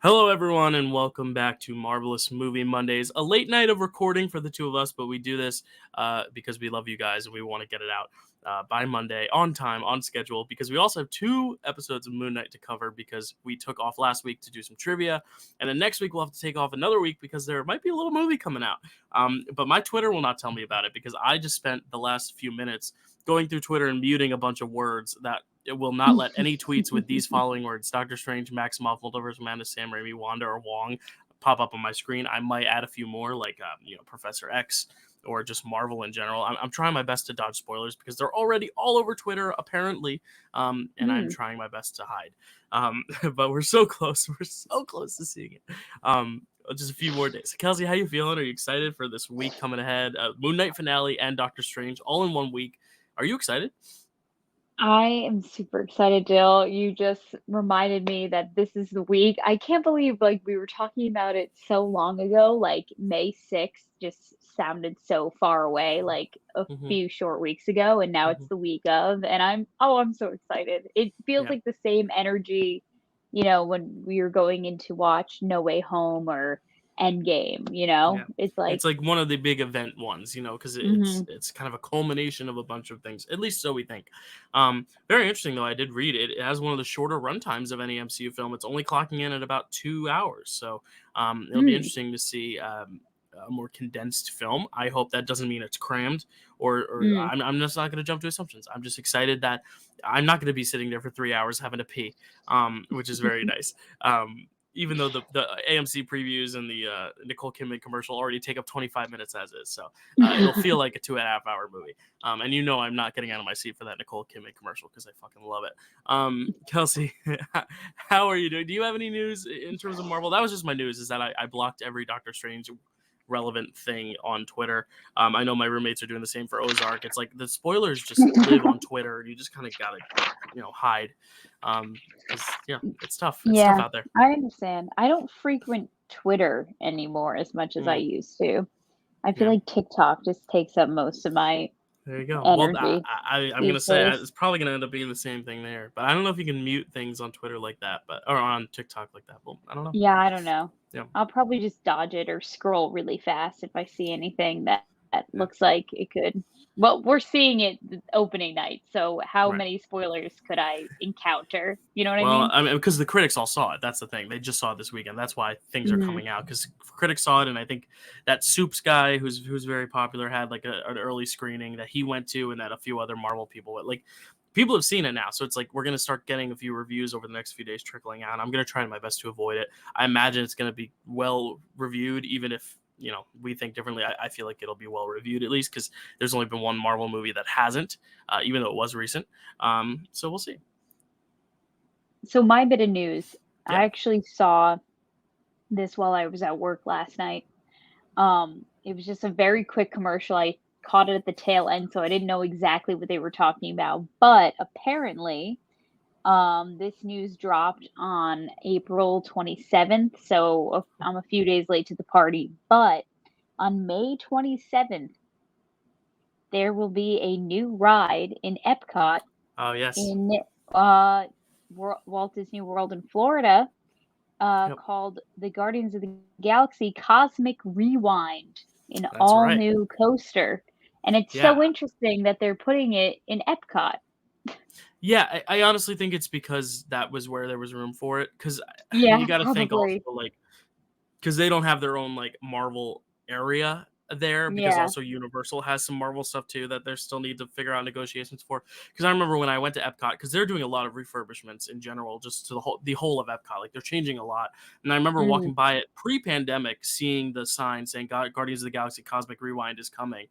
Hello, everyone, and welcome back to Marvel-ous Movie Mondays. A late night of recording for the two of us, but we do this because we love you guys and we want to get it out by Monday, on time, on schedule, because we also have two episodes of Moon Knight to cover because we took off last week to do some trivia, and then next week we'll have to take off another week because there might be a little movie coming out. But my Twitter will not tell me about it because I just spent the last few minutes going through Twitter and muting a bunch of words that it will not let any tweets with these following words: Doctor Strange, Maximoff, Multiverse Madness, Sam Raimi, Wanda, or Wong pop up on my screen. I might add a few more, like Professor X or just Marvel in general. I'm trying my best to dodge spoilers because they're already all over Twitter, apparently, and I'm trying my best to hide. But we're so close. We're so close to seeing it. Just a few more days. Kelsey, how you feeling? Are you excited for this week coming ahead? Moon Knight finale and Doctor Strange all in 1 week. Are you excited? I am super excited, Jill. You just reminded me that this is the week. I can't believe we were talking about it so long ago. Like May 6th just sounded so far away, like a Mm-hmm. few short weeks ago, and now Mm-hmm. it's the week of, and I'm so excited. It feels Yeah. like the same energy, when we were going in to watch No Way Home or Endgame, Yeah, It's like, it's like one of the big event ones, because it's mhm. it's kind of a culmination of a bunch of things. At least so we think. Very interesting though. I did read it. It has one of the shorter runtimes of any MCU film. It's only clocking in at about 2 hours, so it'll be Mm, interesting to see a more condensed film. I hope that doesn't mean it's crammed, or mm. I'm just not going to jump to assumptions. I'm just excited that I'm not going to be sitting there for 3 hours having to pee, which is very nice. Even though the AMC previews and the Nicole Kidman commercial already take up 25 minutes as is. So it'll feel like a 2.5 hour movie. And I'm not getting out of my seat for that Nicole Kidman commercial because I fucking love it. Kelsey, how are you doing? Do you have any news in terms of Marvel? That was just my news, is that I blocked every Doctor Strange relevant thing on Twitter. I know my roommates are doing the same for Ozark. It's like the spoilers just live on Twitter and you just kind of got to, hide. Because it's tough. It's tough Yeah, out there. I understand. I don't frequent Twitter anymore as much as I Mm, used to. I feel yeah, like TikTok just takes up most of my there you go. Well, energy I'm gonna these say days. it's probably gonna end up being the same thing there, but I don't know if you can mute things on Twitter like that, or on TikTok like that. Well, I don't know. Yeah, I don't know. Yeah, I'll probably just dodge it or scroll really fast if I see anything that yeah, looks like it could. Well, we're seeing it opening night, so how right. many spoilers could I encounter? You know what I Well, mean? I mean, because the critics all saw it. That's the thing. They just saw it this weekend. That's why things are Hmm. coming out. Because critics saw it, and I think that Soups guy, who's very popular, had like an early screening that he went to, and that a few other Marvel people went. Like, people have seen it now, so it's like we're gonna start getting a few reviews over the next few days trickling out. I'm gonna try my best to avoid it. I imagine it's gonna be well reviewed, even if we think differently. I feel like it'll be well reviewed at least because there's only been one Marvel movie that hasn't, even though it was recent. So we'll see. So my bit of news, Yeah. I actually saw this while I was at work last night. It was just a very quick commercial. I caught it at the tail end, so I didn't know exactly what they were talking about. But apparently, this news dropped on April 27th, so I'm a few days late to the party. But on May 27th, there will be a new ride in Epcot Oh yes. in uh, Walt Disney World in Florida, Yep. called the Guardians of the Galaxy Cosmic Rewind, an That's all right. new coaster. And it's Yeah. so interesting that they're putting it in Epcot. Yeah, I honestly think it's because that was where there was room for it. Because you Yeah, got to think also, probably. like, because they don't have their own like Marvel area there, because Yeah. also Universal has some Marvel stuff too that they still need to figure out negotiations for. Because I remember when I went to Epcot, because they're doing a lot of refurbishments in general, just to the whole of Epcot. Like, they're changing a lot. And I remember Mhm. walking by it pre-pandemic, seeing the sign saying Guardians of the Galaxy Cosmic Rewind is coming.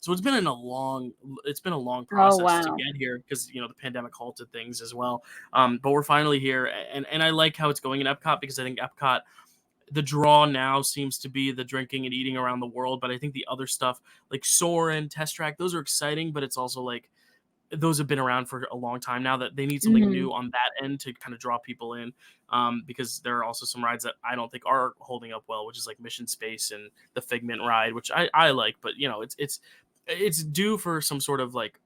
So it's been a long Oh, process to wow. get here because the pandemic halted things as well. But we're finally here, and I like how it's going in Epcot because I think Epcot, the draw now seems to be the drinking and eating around the world. But I think the other stuff like Soarin', Test Track, those are exciting, but it's also like those have been around for a long time now, that they need something Mhm. new on that end to kind of draw people in. Because there are also some rides that I don't think are holding up well, which is like Mission Space and the Figment ride, which I like, but it's due for some sort of like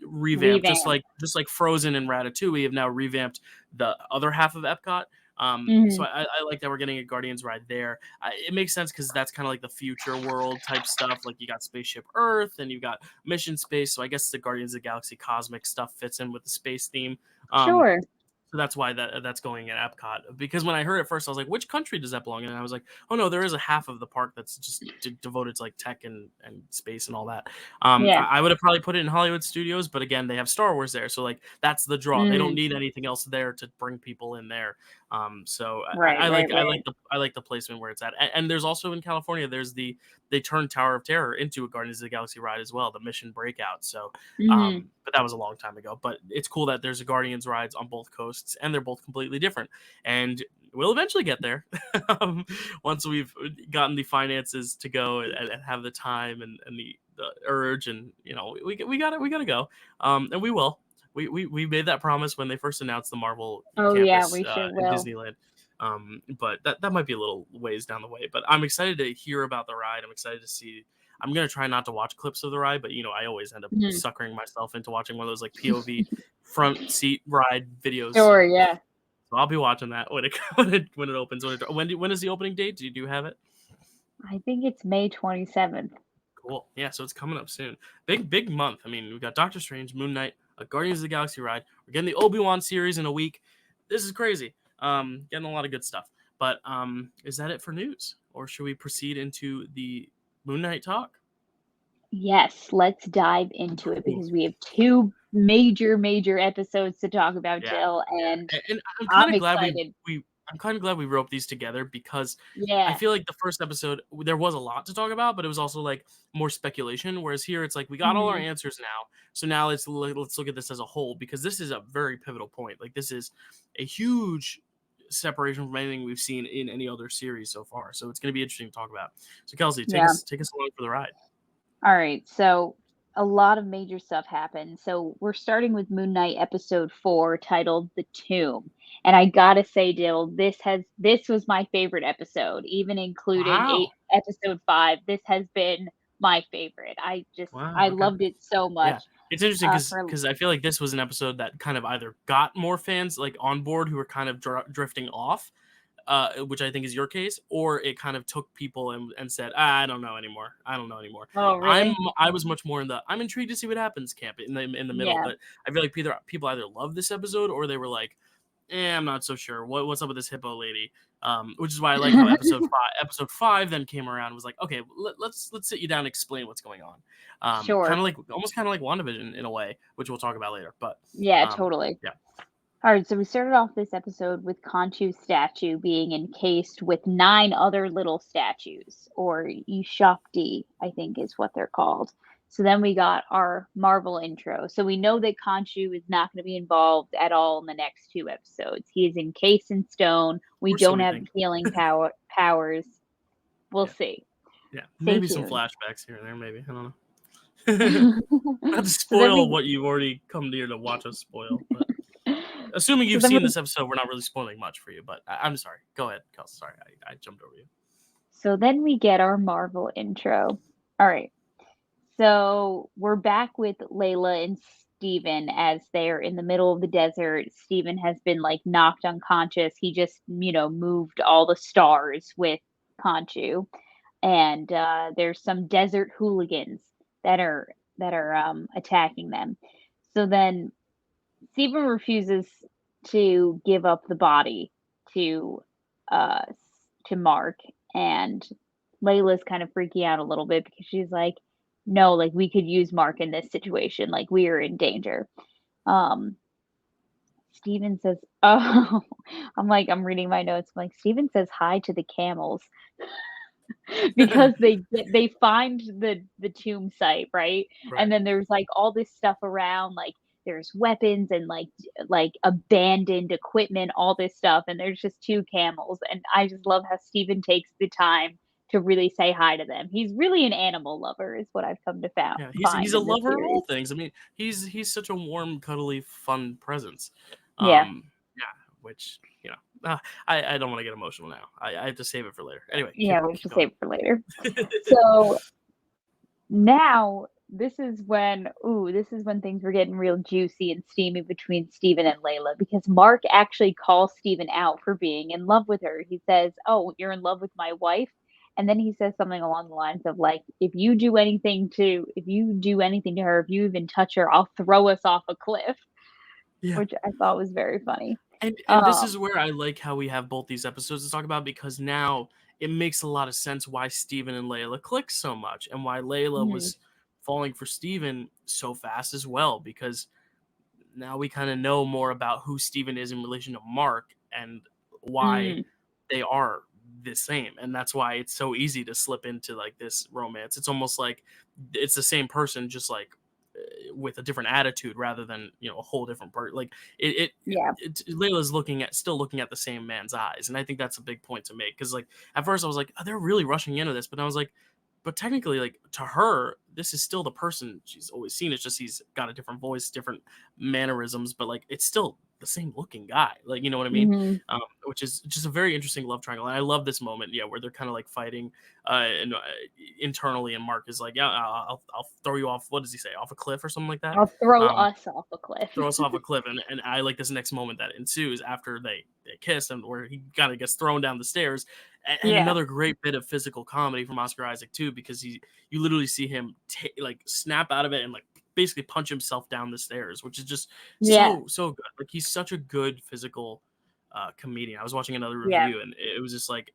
revamp, just Revamp. like Frozen and Ratatouille have now revamped the other half of Epcot. So Mhm. I like that we're getting a Guardians ride there. It makes sense because that's kind of like the future world type stuff. Like you got Spaceship Earth and you got Mission Space. So I guess the Guardians of the Galaxy cosmic stuff fits in with the space theme. Um, Sure. so that's why that's going at Epcot. Because when I heard it first, I was like, which country does that belong in? And I was like, oh no, there is a half of the park that's just devoted to like tech and space and all that. Yeah. I would have probably put it in Hollywood Studios, but again, they have Star Wars there, so like that's the draw. They don't Mm. need anything else there to bring people in there. So Right, right, right. I like the placement where it's at. And there's also in California, they turned Tower of Terror into a Guardians of the Galaxy ride as well, the Mission Breakout. So Mhm. but that was a long time ago. But it's cool that there's a Guardians rides on both coasts, and they're both completely different. And we'll eventually get there once we've gotten the finances to go and have the time and the urge, and we gotta go, and we will. We made that promise when they first announced the Marvel Oh, yeah, campus we sure in will. Disneyland. But that might be a little ways down the way. But I'm excited to hear about the ride. I'm excited to see. I'm gonna try not to watch clips of the ride, but I always end up Mhm. suckering myself into watching one of those like POV front seat ride videos. Sure, So, yeah. I'll be watching that when it opens. When is the opening date? Do you have it? I think it's May 27th. Cool. Yeah, so it's coming up soon. Big month. I mean, we got Doctor Strange, Moon Knight, a Guardians of the Galaxy ride. We're getting the Obi-Wan series in a week. This is crazy. Getting a lot of good stuff. But is that it for news, or should we proceed into the Moon Knight talk? Yes, let's dive into it Cool. because we have 2 major episodes to talk about, Yeah, Jill, yeah, and and I'm kind I'm of glad excited. I'm kind of glad we wrote these together because I Yeah. feel like the first episode there was a lot to talk about, but it was also like more speculation. Whereas here it's like we got all our Mhm. answers now, so now let's look at this as a whole because this is a very pivotal point. Like this is a huge separation from anything we've seen in any other series so far. So it's going to be interesting to talk about. So Kelsey, Yeah. take us along for the ride. All right. So a lot of major stuff happened. So we're starting with Moon Knight episode 4 titled The Tomb. And I gotta say, Dill, this was my favorite episode, even including Wow. episode 5. This has been my favorite. Wow. I Okay. loved it so Yeah, much. it's interesting For because I feel like this was an episode that kind of either got more fans like on board who were kind of drifting off, which I think is your case, or it kind of took people and said, I don't know anymore. I don't know anymore. Oh, really? I was much more in the I'm intrigued to see what happens camp in the middle, Yeah. but I feel like people either loved this episode or they were like, I'm not so sure. What's up with this hippo lady? Which is why I like how episode five then came around and was like, okay, let's sit you down and explain what's going on. Kind Sure. of like almost kind of like WandaVision in a way, which we'll talk about later. But Yeah, um, totally. yeah, All right, so we started off this episode with Khonshu's statue being encased with 9 other little statues, or Ushapti, I think is what they're called. So then we got our Marvel intro. So we know that Khonshu is not going to be involved at all in the next 2 episodes. He is encased in stone. We or so don't we have think. healing powers. We'll Yeah, see. yeah, Stay maybe some tuned. flashbacks here and there. Maybe I don't know. Not to so then spoil we what you've already come here to watch us spoil, but assuming so you've then seen we this episode, we're not really spoiling much for you. But I'm sorry. Go ahead, Kelsey. Sorry, I jumped over you. so then we get our Marvel intro. All right. So we're back with Layla and Steven as they're in the middle of the desert. Steven has been like knocked unconscious. He just, moved all the stars with Conchu. And there's some desert hooligans that are attacking them. So then Steven refuses to give up the body to uh to Mark, and Layla's kind of freaking out a little bit because she's like, no, like we could use Mark in this situation, like we are in danger. Um Steven says, oh, I'm reading my notes. I'm like, Steven says hi to the camels because they find the tomb site, right? And Right. then there's like all this stuff around, like there's weapons and like abandoned equipment, all this stuff, and there's just 2 camels, and I just love how Steven takes the time to really say hi to them. He's really an animal lover, is what I've come to Yeah, he's find a in this lover of all series. things. I mean, he's such a warm, cuddly, fun presence. Yeah, Yeah, which I don't want to get emotional now. I have to save it for later. Anyway, yeah, we keep should going. save it for later. So now this is when things were getting real juicy and steamy between Steven and Layla, because Mark actually calls Steven out for being in love with her. He says, "Oh, you're in love with my wife." And then he says something along the lines of like, if you do anything to her, if you even touch her, I'll throw us off a cliff," Yeah. which I thought was very funny. And this is Um, where I like how we have both these episodes to talk about, because now it makes a lot of sense why Steven and Layla click so much and why Layla mhm, was falling for Steven so fast as well, because now we kind of know more about who Steven is in relation to Mark and why mm, they are the same. And that's why it's so easy to slip into like this romance. It's almost like it's the same person, just like with a different attitude rather than, a whole different part. Like yeah. Layla's still looking at the same man's eyes. And I think that's a big point to make. Cause like at first I was like, oh, they're really rushing into this. But I was like, but technically, like to her, this is still the person she's always seen. It's just he's got a different voice, different mannerisms, but like it's still the same looking guy. Like, you know what I mean? Mhm, Which is just a very interesting love triangle. And I love this moment, yeah, where they're kind of like fighting and internally, and Mark is like, yeah, I'll throw you off. What does he say? Off a cliff or something like that. I'll throw Um, us off a cliff. throw us off a cliff, and I like this next moment that ensues after they kiss, and where he kind of gets thrown down the stairs, and Yeah, another great bit of physical comedy from Oscar Isaac too, because you literally see him like snap out of it and like basically punch himself down the stairs, which is just yeah, so good. Like he's such a good physical comedian. I was watching another yeah. review, and it was just like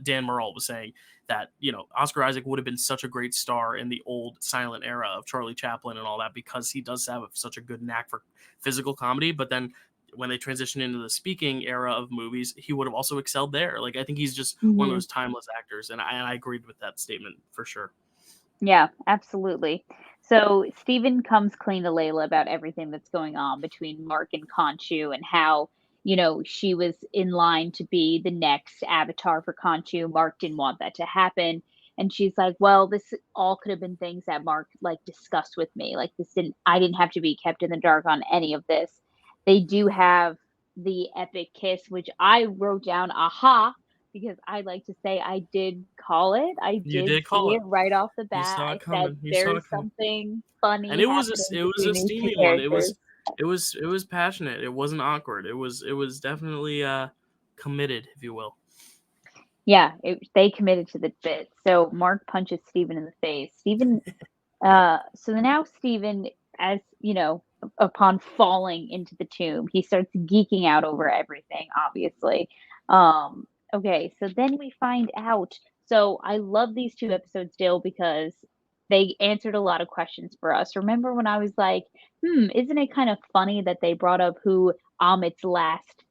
Dan Merle was saying that Oscar Isaac would have been such a great star in the old silent era of Charlie Chaplin and all that, because he does have such a good knack for physical comedy. But then when they transition into the speaking era of movies, he would have also excelled there. Like I think he's just one of Mhm. those timeless actors, and I agreed with that statement for sure. Yeah, absolutely. So Steven comes clean to Layla about everything that's going on between Mark and Conchu, and how, she was in line to be the next avatar for Conchu. Mark didn't want that to happen. And she's like, "Well, this all could have been things that Mark like discussed with me. Like I didn't have to be kept in the dark on any of this." They do have the epic kiss, which I wrote down, aha, because I like to say I did call it. I You did did see call it. it right off the You bat. saw I it said coming. You saw there's it coming. something And funny happening it was between a these two steamy one. characters. It was passionate. It wasn't awkward. It was definitely committed, if you will. Yeah, they committed to the bit. So Mark punches Steven in the face. So now Steven, as upon falling into the tomb, he starts geeking out over everything, obviously. Okay, so then we find out. So I love these two episodes still because they answered a lot of questions for us. Remember when I was like, isn't it kind of funny that they brought up who Amit's last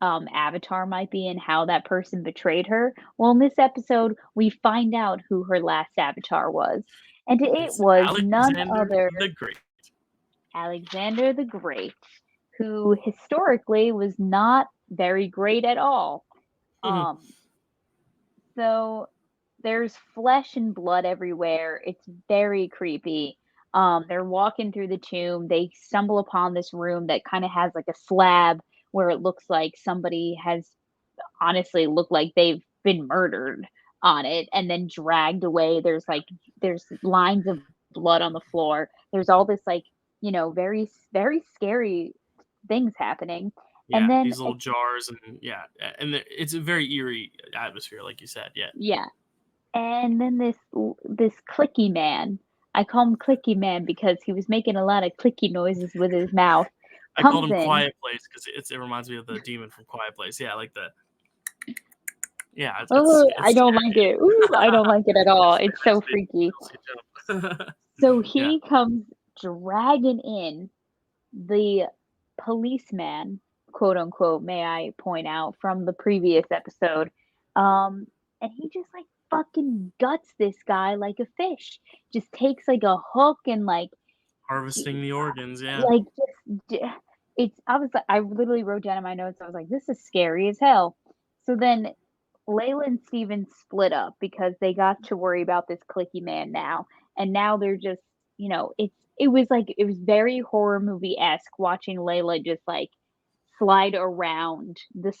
avatar might be and how that person betrayed her? Well, in this episode, we find out who her last avatar was. And it It's was none Alexander other the Great. Alexander the Great, who historically was not very great at all. Um, so there's flesh and blood everywhere. It's very creepy. They're walking through the tomb. They stumble upon this room that kind of has like a slab where it looks like somebody has honestly looked like they've been murdered on it and then dragged away. There's lines of blood on the floor. There's all this like, very very scary things happening. And Yeah, then these little jars, and yeah, and it's a very eerie atmosphere, like you said. Yeah, yeah, and then this clicky man, I call him Clicky Man because he was making a lot of clicky noises with his mouth, I called comes him in. Quiet Place because it reminds me of the demon from Quiet Place. Yeah, like the yeah, Oh, I it's don't scary. like it. Ooh, I don't like it at all. It It's so actually freaky. makes you jump. So Yeah, he comes dragging in the policeman, quote unquote, may I point out, from the previous episode. Um, and he just like fucking guts this guy like a fish. Just takes like a hook and harvesting the organs. Yeah, like I literally wrote down in my notes, I was like, this is scary as hell. So then Layla and Steven split up because they got to worry about this clicky man now. And now they're just, it was very horror movie-esque watching Layla just like slide around this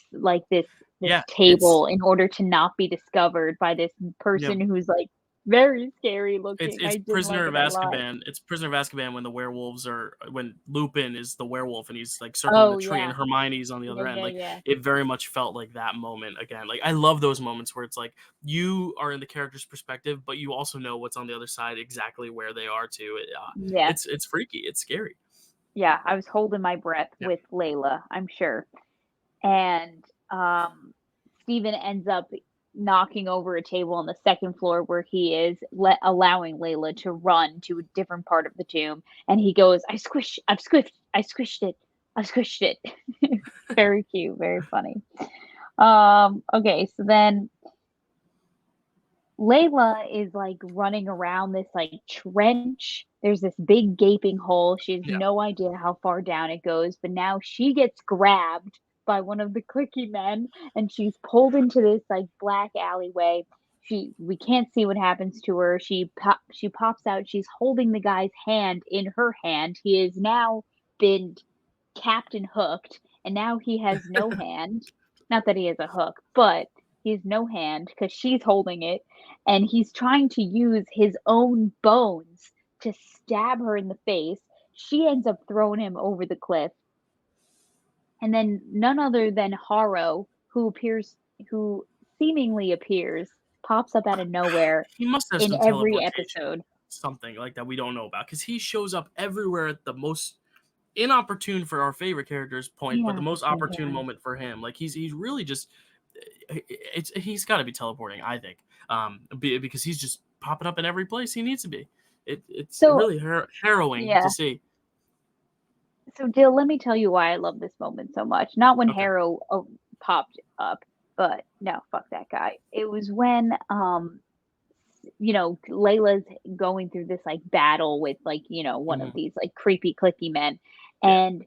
yeah. It's table in order to not be discovered by this yeah. person who's like very scary looking. It's I didn't like Prisoner it of a lot. Azkaban. It's Prisoner of Azkaban when Lupin is the werewolf and he's like circling the Oh, tree yeah. and Hermione's on the Yeah, other end. yeah, Like yeah. it very much felt like that moment again. Like I love those moments where it's like you are in the character's perspective, but you also know what's on the other side exactly where they are too. Yeah. It's freaky. It's scary. Yeah, I was holding my breath Yeah. with Layla, I'm sure. And, Steven ends up knocking over a table on the second floor where he is allowing Layla to run to a different part of the tomb, and he goes, I squished it, I squished it." Very cute, very funny. Okay, so then Layla is, like, running around this, like, trench. There's this big gaping hole. She has Yeah. no idea how far down it goes, but now she gets grabbed by one of the clicky men, and she's pulled into this, like, black alleyway. We can't see what happens to her. She pops out. She's holding the guy's hand in her hand. He is now been Captain Hooked, and now he has no hand. Not that he has a hook, but he has no hand because she's holding it, and he's trying to use his own bones to stab her in the face. She ends up throwing him over the cliff, and then none other than Haro, who seemingly appears, pops up out of nowhere He must have in some every teleportation, episode. something like that we don't know about because he shows up everywhere at the most inopportune for our favorite character's point, but the most opportune Inopportune. moment for him. Like he's really just he's got to be teleporting, I think, because he's just popping up in every place he needs to be. It's So, really harrowing to yeah. see. So, Dill, let me tell you why I love this moment so much. Not when Okay. Harrow popped up, but no, fuck that guy. It was when, Layla's going through this like battle with like, one of Mhm. these like creepy clicky men. Yeah. And,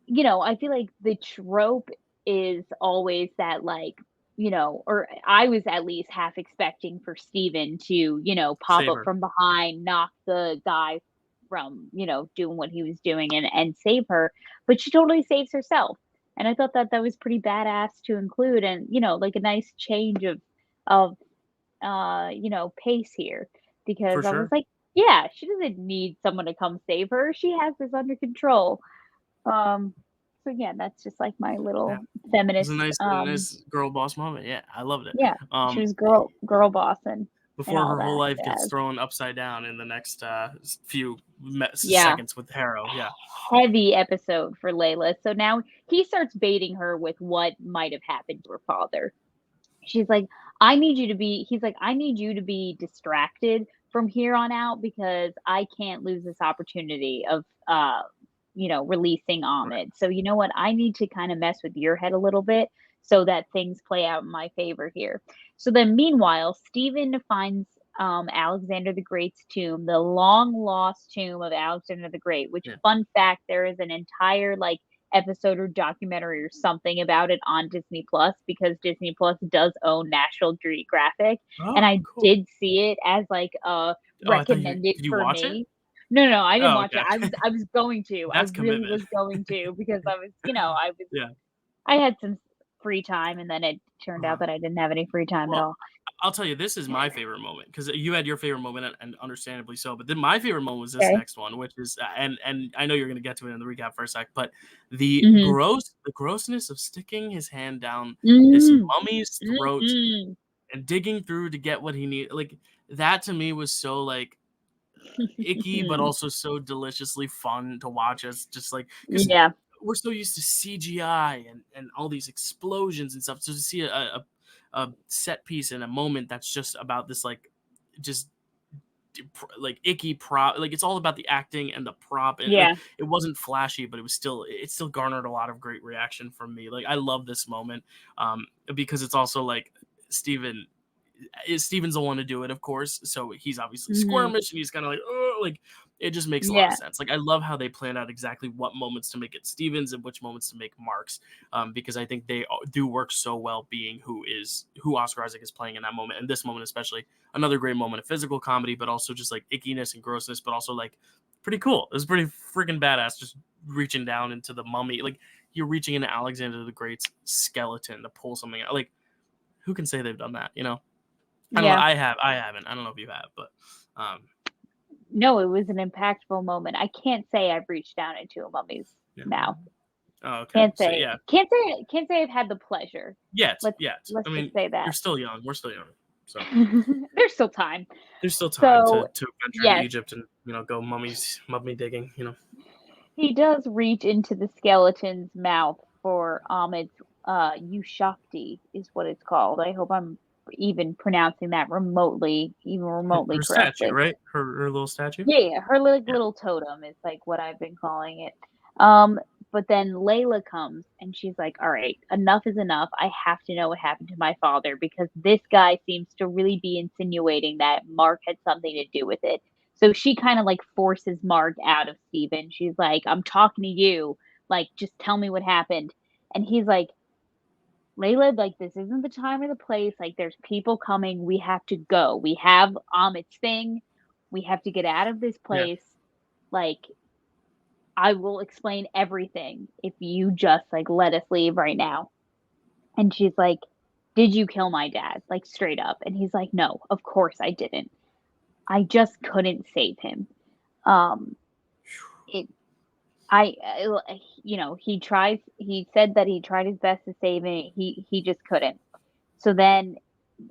I feel like the trope is always that like, or I was at least half expecting for Steven to, pop Save up her. from behind, knock the guy from, doing what he was doing and save her, but she totally saves herself. And I thought that that was pretty badass to include and, like a nice change of pace here because For I was sure. like, yeah, she doesn't need someone to come save her. She has this under control. Um, so yeah, that's just like my Yeah. little It was feminist. a nice girl boss moment. Yeah, I loved it. Yeah, she was girl bossing and Before all her whole that life gets jazz. thrown upside down in the next few Yeah, seconds with Harrow. Yeah. heavy episode for Layla. So now he starts baiting her with what might have happened to her father. She's like, he's like, I need you to be distracted from here on out because I can't lose this opportunity of, releasing Right. Ahmed. So, you know what? I need to kind of mess with your head a little bit so that things play out in my favor here. So then, meanwhile, Stephen finds Alexander the Great's tomb, the long lost tomb of Alexander the Great, which, Yeah. fun fact, there is an entire like episode or documentary or something about it on Disney Plus because Disney Plus does own National Geographic, and Oh, I cool. did see it as like Oh, I thought you recommended did you for watch it? me. No, no, I didn't Oh, watch it. okay. I was going to. I That's really commitment. was going to because Yeah. I had some free time and then it turned out Uh-huh. that I didn't have any free time at Well, all. I'll tell you, this is my favorite moment because you had your favorite moment, and understandably so. But then my favorite moment was this Okay. next one, which is, and I know you're going to get to it in the recap for a sec, but Mhm. the grossness of sticking his hand down this Mm. mummy's throat Mhm. and digging through to get what he needed, like that to me was so like icky, but also so deliciously fun to watch. As just like because Yeah. we're so used to CGI and all these explosions and stuff. So to see a set piece in a moment that's just about this like just like icky prop, like it's all about the acting and the prop, and like Yeah. it wasn't flashy, but it still garnered a lot of great reaction from me. Like I love this moment, because it's also like Steven Steven's the one to do it, of course. So he's obviously Mhm. squirmish and he's kind of like, oh, like it just makes a lot of Yeah. sense. Like I love how they plan out exactly what moments to make it Stevens and which moments to make Marks, because I think they do work so well being who Oscar Isaac is playing in that moment, and this moment especially. Another great moment of physical comedy, but also just like ickiness and grossness, but also like pretty cool. It was pretty freaking badass, just reaching down into the mummy, like you're reaching into Alexander the Great's skeleton to pull something out. Like who can say they've done that, you know? I don't know. Yeah. I haven't. I don't know if you have, but um, No, it was an impactful moment. I can't say I've reached down into a mummy's yeah. mouth. Oh, okay. Can't So say yeah, can't say I've had the pleasure. yet, Let's yet. I let's just mean, say you're that. still young. We're still young, so There's still time. there's still time So, to venture to yes, Egypt and go mummy digging. he does reach into the skeleton's mouth for Ahmed's Ushakti is what it's called. I hope I'm even pronouncing that even remotely Her statue, correctly. right? Her little statue. Yeah, her like Yeah, little totem is like what I've been calling it. Um, but then Layla comes and she's like, "All right, enough is enough. I have to know what happened to my father because this guy seems to really be insinuating that Mark had something to do with it." So she kind of like forces Mark out of Steven. She's like, "I'm talking to you. Like, just tell me what happened." And he's like, "Layla, like this isn't the time or the place. Like, there's people coming. We have to go. We have Amit's thing. We have to get out of this yeah, place. Like, I will explain everything if you just like let us leave right now." And she's like, "Did you kill my dad?" Like straight up. And he's like, "No, of course I didn't. I just couldn't save him." Um, it, he said that he tried his best to save him. He just couldn't. So then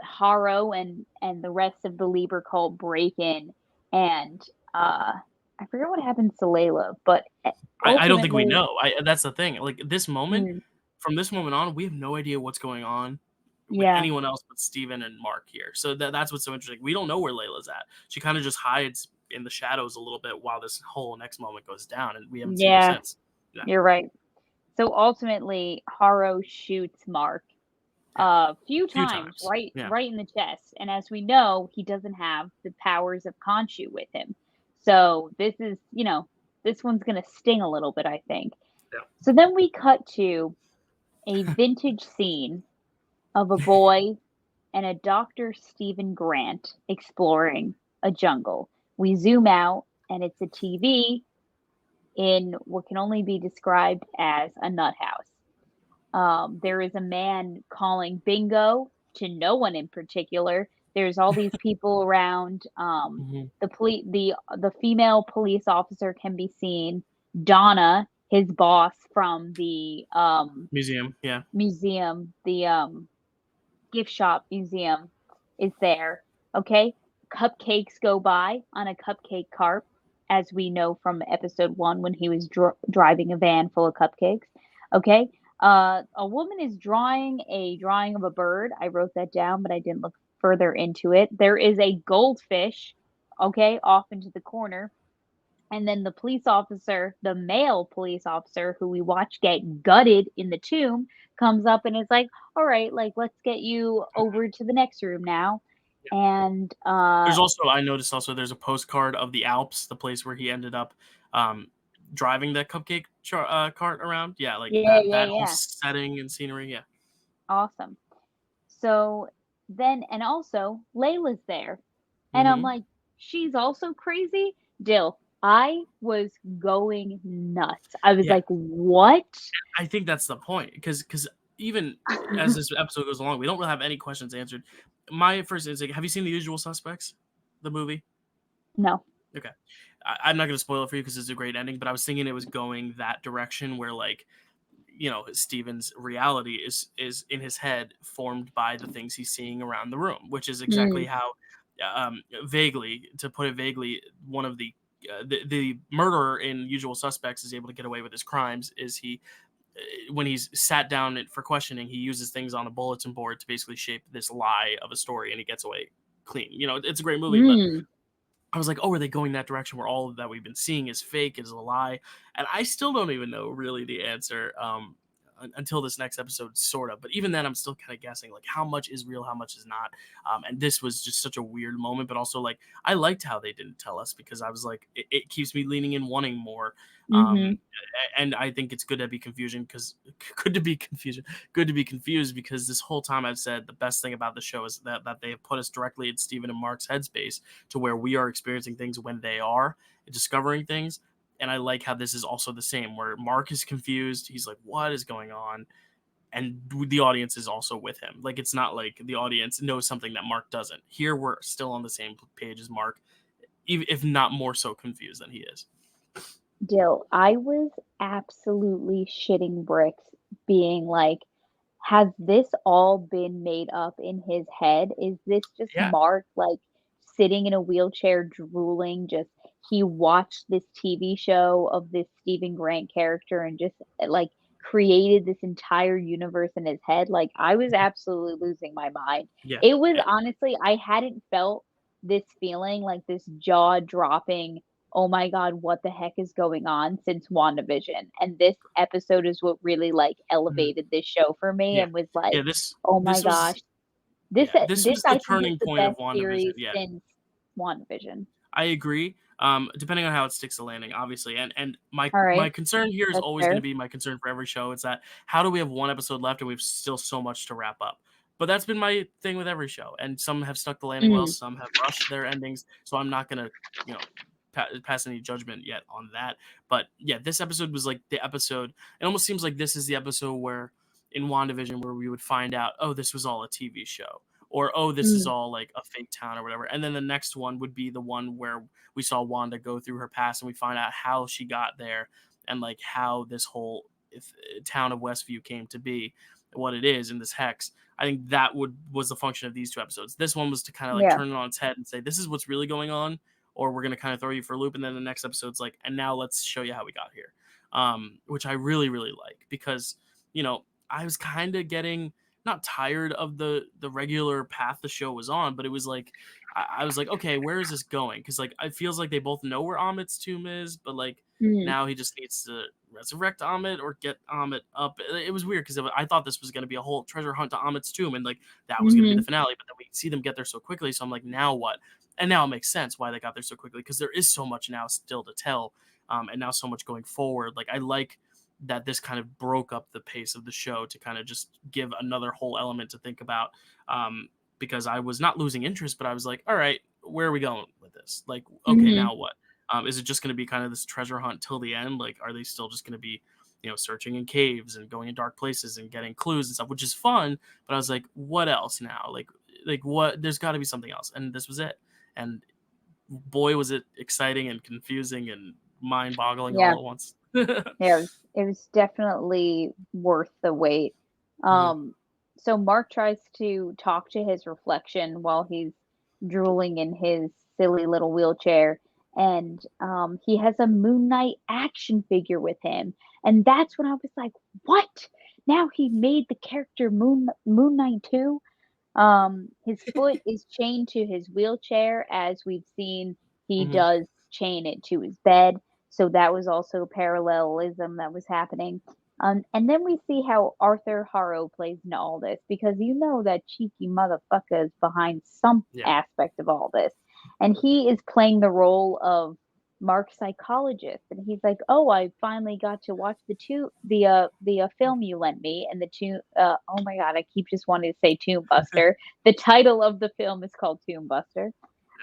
Haro and the rest of the Lieber cult break in and I forget what happens to Layla, but I don't think we ultimately, know. That's the thing. Like this moment, mm, from this moment on, we have no idea what's going on with yeah, anyone else but Steven and Mark here. So that's what's so interesting. We don't know where Layla's at. She kind of just hides in the shadows a little bit while this whole next moment goes down, and we haven't seen her yeah, since. Yeah, you're right. So ultimately, Haro shoots Mark yeah, a few a few times, times. Yeah, right in the chest. And as we know, he doesn't have the powers of Khonshu with him. So this one's gonna sting a little bit, I think. yeah. So then we cut to a vintage scene of a boy and a Dr. Stephen Grant exploring a jungle. We zoom out and it's a TV in what can only be described as a nut house. There is a man calling bingo to no one in particular. There's all these people around. Hmm. The female police officer can be seen. Donna, his boss from the Museum. Yeah, museum, the gift shop museum, is there. Okay, cupcakes go by on a cupcake cart, as we know from episode 1 when he was driving a van full of cupcakes. Okay, a woman is drawing a drawing of a bird. I wrote that down, but I didn't look further into it. There is a goldfish, okay, off into the corner. And then the police officer, the male police officer who we watch get gutted in the tomb, comes up and is like, "All right, like let's get you over to the next room now." yeah. And There's also I noticed also there's a postcard of the Alps, the place where he ended up um, driving the cupcake cart around. Yeah, like yeah, that yeah, whole yeah. setting and scenery. Yeah, Awesome. So then and also Layla's there. And I'm hmm like, "She's also crazy?" Dill, I was going nuts. I was yeah. like, "What?" I think that's the point because even as this episode goes along, we don't really have any questions answered. My first instinct: have you seen The Usual Suspects, the movie? No. Okay, I'm not going to spoil it for you because it's a great ending. But I was thinking it was going that direction where like Steven's reality is in his head formed by the things he's seeing around the room, which is exactly Mm, how vaguely, to put it vaguely, one of the murderer in Usual Suspects is able to get away with his crimes. Is he when he's sat down for questioning, he uses things on a bulletin board to basically shape this lie of a story, and he gets away clean. It's a great movie, but mm. I was like, oh, are they going that direction where all of that we've been seeing is fake, is a lie? And I still don't even know really the answer until this next episode, sort of. But even then, I'm still kind of guessing, like, how much is real, how much is not. And this was just such a weird moment, but also, like, I liked how they didn't tell us because I was like, it keeps me leaning in wanting more. Um, Mhm. and I think it's good to be confusion because good to be confusion, good to be confused because this whole time I've said the best thing about the show is that they have put us directly in Stephen and Mark's headspace to where we are experiencing things when they are discovering things. And I like how this is also the same, where Mark is confused. He's like, what is going on? and the audience is also with him. Like, it's not like the audience knows something that Mark doesn't. Here, we're still on the same page as Mark, if not more so confused than he is. Dill, I was absolutely shitting bricks being like, has this all been made up in his head? Is this just Yeah. Mark, like, sitting in a wheelchair drooling, just he watched this TV show of this Stephen Grant character and just, like, created this entire universe in his head? Like, I was absolutely losing my mind. Yeah. It was Yeah. honestly I hadn't felt this feeling, like, this jaw-dropping, "Oh my god, what the heck is going on?" since WandaVision, and this episode is what really, like, Mhm. elevated this show for me Yeah. and was like, Yeah. This "Oh my this was gosh, this this this was the I think is turning the point of best WandaVision. series Yeah. since WandaVision." I agree. Depending on how it sticks the landing, obviously, and my Alright, concern here is that's always going to fair. be my concern for every show. It's that how do we have one episode left and we've still so much to wrap up? But that's been my thing with every show, and some have stuck the landing well, Mm, some have rushed their endings. So I'm not gonna, you know, pass any judgment yet on that. But yeah, this episode was like the episode. It almost seems like this is the episode where in WandaVision where we would find out, oh, this was all a TV show, or oh, this is mm, all like a fake town or whatever. And then the next one would be the one where we saw Wanda go through her past and we find out how she got there and like how this whole town of Westview came to be what it is in this hex. I think that was the function of these two episodes. This one was to kind of like yeah, turn it on its head and say this is what's really going on, or we're gonna kind of throw you for a loop. And then the next episode's like, and now let's show you how we got here, which I really really like because I was kind of getting not tired of the regular path the show was on, but it was like I was like, okay, where is this going? Because like it feels like they both know where Amit's tomb is, but like mm, now he just needs to resurrect Amit or get Amit up. It was weird because I thought this was going to be a whole treasure hunt to Amit's tomb, and like that was going to be the mhm, finale. But then we see them get there so quickly, so I'm like, now what? And now it makes sense why they got there so quickly because there is so much now still to tell, and now so much going forward. Like I like that this kind of broke up the pace of the show to kind of just give another whole element to think about. Because I was not losing interest, but I was like, all right, where are we going with this? Like, okay, mhm, now what? Is it just going to be kind of this treasure hunt till the end? Like, are they still just going to be, searching in caves and going in dark places and getting clues and stuff, which is fun. But I was like, what else now? Like what? There's got to be something else, and this was it. And boy, was it exciting and confusing and mind-boggling all yeah. at once. Yeah, it was definitely worth the wait. Mhm. Um, so Mark tries to talk to his reflection while he's drooling in his silly little wheelchair, and he has a Moon Knight action figure with him, and that's when I was like, "What? Now he made the character Moon Knight too?" His foot is chained to his wheelchair, as we've seen he Mhm. does chain it to his bed. So that was also parallelism that was happening. And then we see how Arthur Harrow plays into all this because you know that cheeky motherfucker is behind some Yeah. aspect of all this. And he is playing the role of Mark's psychologist. And he's like, "Oh, I finally got to watch the film you lent me." And the tomb oh my god, I keep just wanting to say Tomb Buster. The title of the film is called Tomb Buster.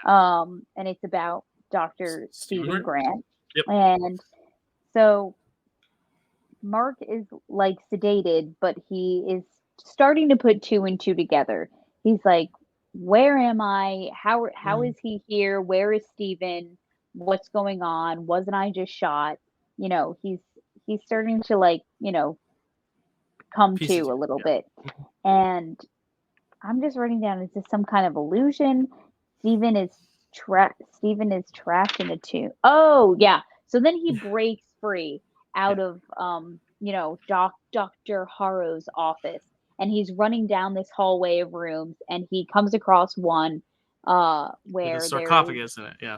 And it's about Dr. Stephen Stephen Grant. Grant. Yep. And so Mark is like sedated, but he is starting to put two and two together. He's like, "Where am I? How Mhm. is he here? Where is Steven? What's going on? Wasn't I just shot?" He's starting to like, come Piece to it a little together. bit. And I'm just writing down, is this some kind of illusion? Steven is Steven is trapped in a tomb. Oh, yeah. So then he Yeah. breaks free Yeah. out of Dr. Harrow's office, and he's running down this hallway of rooms, and he comes across one With a where there is, sarcophagus in it. Yeah.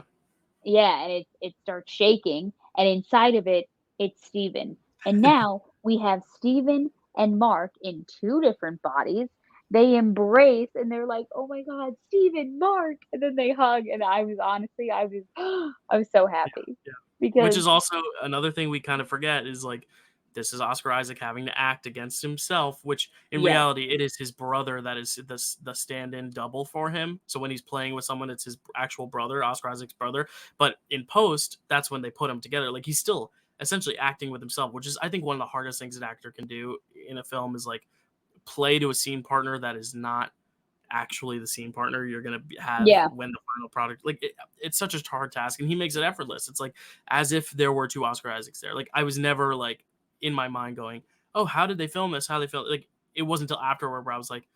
yeah, and it starts shaking, and inside of it, it's Steven. And now we have Steven and Mark in two different bodies. They embrace and they're like, "Oh my god, Steven, Mark." And then they hug, and I was honestly, I was I was so Yeah. happy Yeah. Which because is also another thing we kind of forget is like this is Oscar Isaac having to act against himself, which in yes. reality it is his brother that is the stand-in double for him. So when he's playing with someone, it's his actual brother, Oscar Isaac's brother. But in post, that's when they put him together. Like he's still essentially acting with himself, which is I think one of the hardest things an actor can do in a film is like play to a scene partner that is not actually the scene partner you're gonna have Yeah. when the final product, like it's such a hard task, and he makes it effortless. It's like as if there were two Oscar Isaacs there. Like I was never like in my mind going, oh, how did they film this? How they film it? Like it wasn't until afterward where I was like,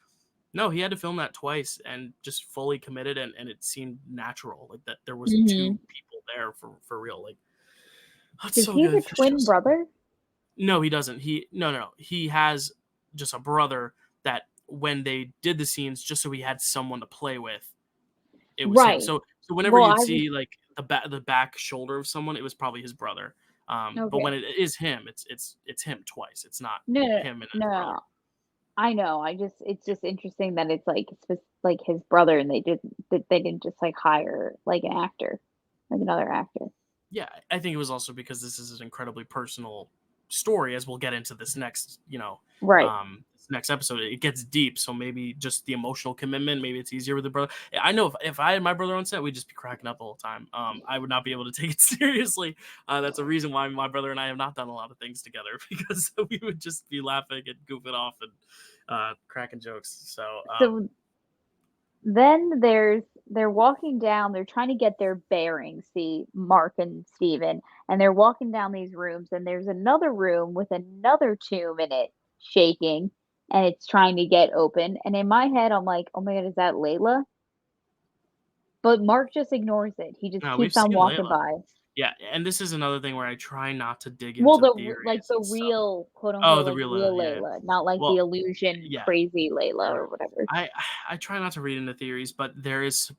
no, he had to film that twice and just fully committed, and it seemed natural, like that there was two people there for real. Like that's Does so he have a good. twin brother? No, he doesn't. No. He has just a brother that when they did the scenes, just so he had someone to play with, it was him. Right. So whenever Well, you'd I was see like the back shoulder of someone, it was probably his brother. But when okay. it is him, it's him twice. It's not No, no, him and his no, no, brother. no. I know. It's just interesting that it's like like his brother, and they didn't just like hire like an actor, like another actor. Yeah, I think it was also because this is an incredibly personal story, as we'll get into this next, Right. this next episode. It gets deep, so maybe just the emotional commitment, maybe it's easier with the brother. I know if I had my brother on set, we'd just be cracking up the whole time. I would not be able to take it seriously. That's a reason why my brother and I have not done a lot of things together, because we would just be laughing and goofing off and cracking jokes. So So then they're walking down, they're trying to get their bearings, see Mark and Steven, and they're walking down these rooms, and there's another room with another tomb in it shaking, and it's trying to get open. And in my head, I'm like, oh my god, is that Layla? But Mark just ignores it. He just no, we've keeps on seen walking Layla. by. Yeah, and this is another thing where I try not to dig Well, into like theories the and stuff. real, quote Oh, unquote, the like real real yeah. Layla, not like the Well, illusion yeah. crazy Layla or whatever. I try not to read into theories, but there is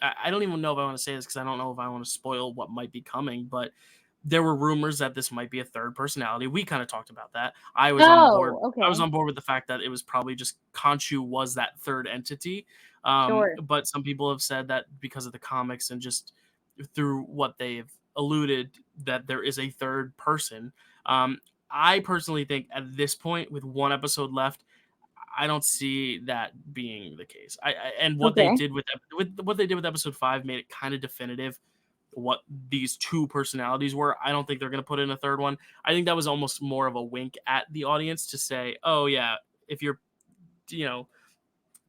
I don't even know if I want to say this because I don't know if I want to spoil what might be coming, but there were rumors that this might be a third personality. We kind of talked about that. I was on board. Oh, I was okay. on board with the fact that it was probably just Khonshu was that third entity. Sure. But some people have said that because of the comics and just through what they've alluded that there is a third person. I personally think at this point, with one episode left, I don't see that being the case. And what they Okay. did with what they did with episode 5 made it kind of definitive what these two personalities were. I don't think they're going to put in a third one. I think that was almost more of a wink at the audience to say, "Oh yeah, if you're, you know,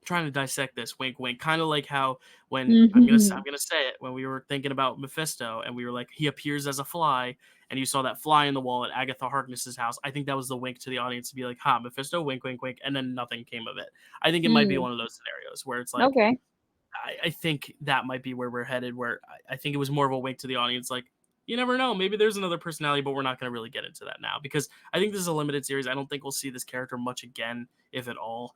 trying to dissect this, wink wink," kind of like how when I'm Mhm. going to say it, when we were thinking about Mephisto and we were like he appears as a fly and you saw that fly in the wall at Agatha Harkness's house. I think that was the wink to the audience to be like, "Ha, Mephisto, wink wink wink," and then nothing came of it. I think it might be Mm. one of those scenarios where it's like Okay. I think that might be where we're headed, where I think it was more of a wink to the audience, like, you never know, maybe there's another personality, but we're not going to really get into that now because I think this is a limited series. I don't think we'll see this character much again, if at all,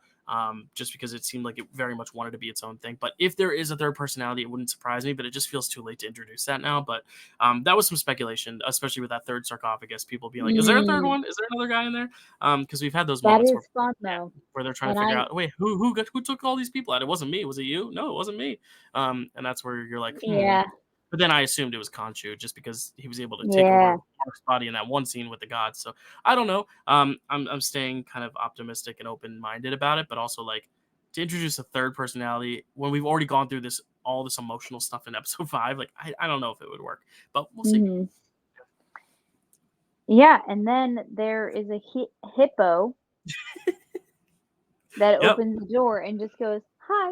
just because it seemed like it very much wanted to be its own thing. But if there is a third personality, it wouldn't surprise me, but it just feels too late to introduce that now. But that was some speculation, especially with that third sarcophagus, people being like, is there a third Mm. one? Is there another guy in there? Because we've had those That moments where is fun yeah, though. where they're trying to And figure I out, wait, who took all these people out? It wasn't me. Was it you? No, it wasn't me. And that's where you're like, yeah. But then I assumed it was Khonshu just because he was able to take over Yeah. Mark's body in that one scene with the gods. So I don't know. I'm staying kind of optimistic and open minded about it, but also like to introduce a third personality when we've already gone through all this emotional stuff in episode 5. Like I don't know if it would work, but we'll see. Mhm. Yeah, and then there is a hippo that Yep. opens the door and just goes, "Hi."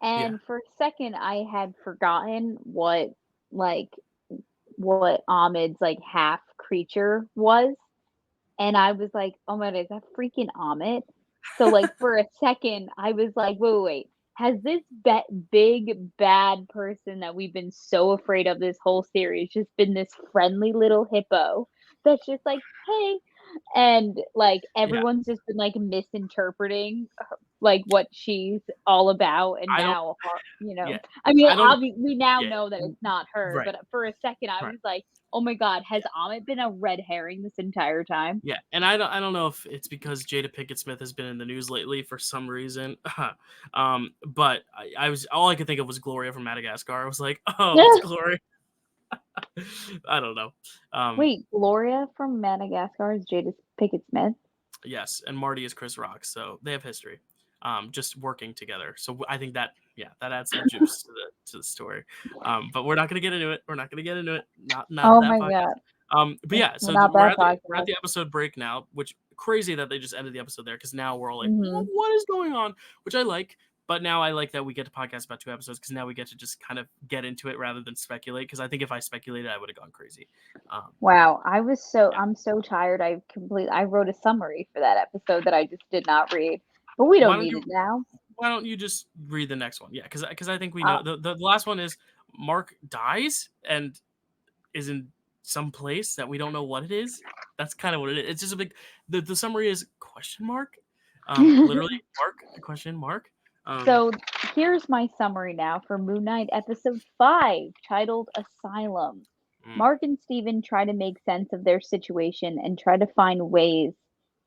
Yeah. And for a second, I had forgotten like, what Ahmed's, like, half creature was, and I was like, "Oh my god, is that freaking Ahmed?" So, like, for a second, I was like, "Wait, wait, wait. Has this big bad person that we've been so afraid of this whole series just been this friendly little hippo that's just like, 'Hey,' and, like, Yeah. everyone's just been, like, misinterpreting her like, what she's all about, and I don't. now her Yeah. I mean, I don't. we now Yeah. know that it's not her, Right. but for a second, I Right. was like, "Oh my god, has Yeah. Amit been a red herring this entire time?" Yeah, and I don't know if it's because Jada Pinkett Smith has been in the news lately for some reason. But I was all I could think of was Gloria from Madagascar. I was like, oh, it's Gloria. I don't know. Um, Wait, Gloria from Madagascar is Jada Pinkett Smith? yes, and Marty is Chris Rock, so they have history. Just working together. So I think that that adds some juice to the story. But we're not gonna get into it. We're not gonna get into it. Not Oh that my podcast. god. But yeah, Well, so not we're that at the podcast. episode break now, which crazy that they just ended the episode there, because now we're all like, Mhm. what is going on? Which I like. But now I like that we get to podcast about 2 episodes, because now we get to just kind of get into it rather than speculate. Because I think if I speculated, I would have gone crazy. Wow, Yeah. I'm so tired. I wrote a summary for that episode that I just did not read. But we Why don't don't need you it now. Why don't you just read the next one? Yeah, because I think we Uh, know the last one is Mark dies and is in some place that we don't know what it is. That's kind of what it is. It's just a big. The summary is question mark. Literally mark question mark. so here's my summary now for Moon Knight episode 5, titled Asylum. Mm, Mark and Steven try to make sense of their situation and try to find ways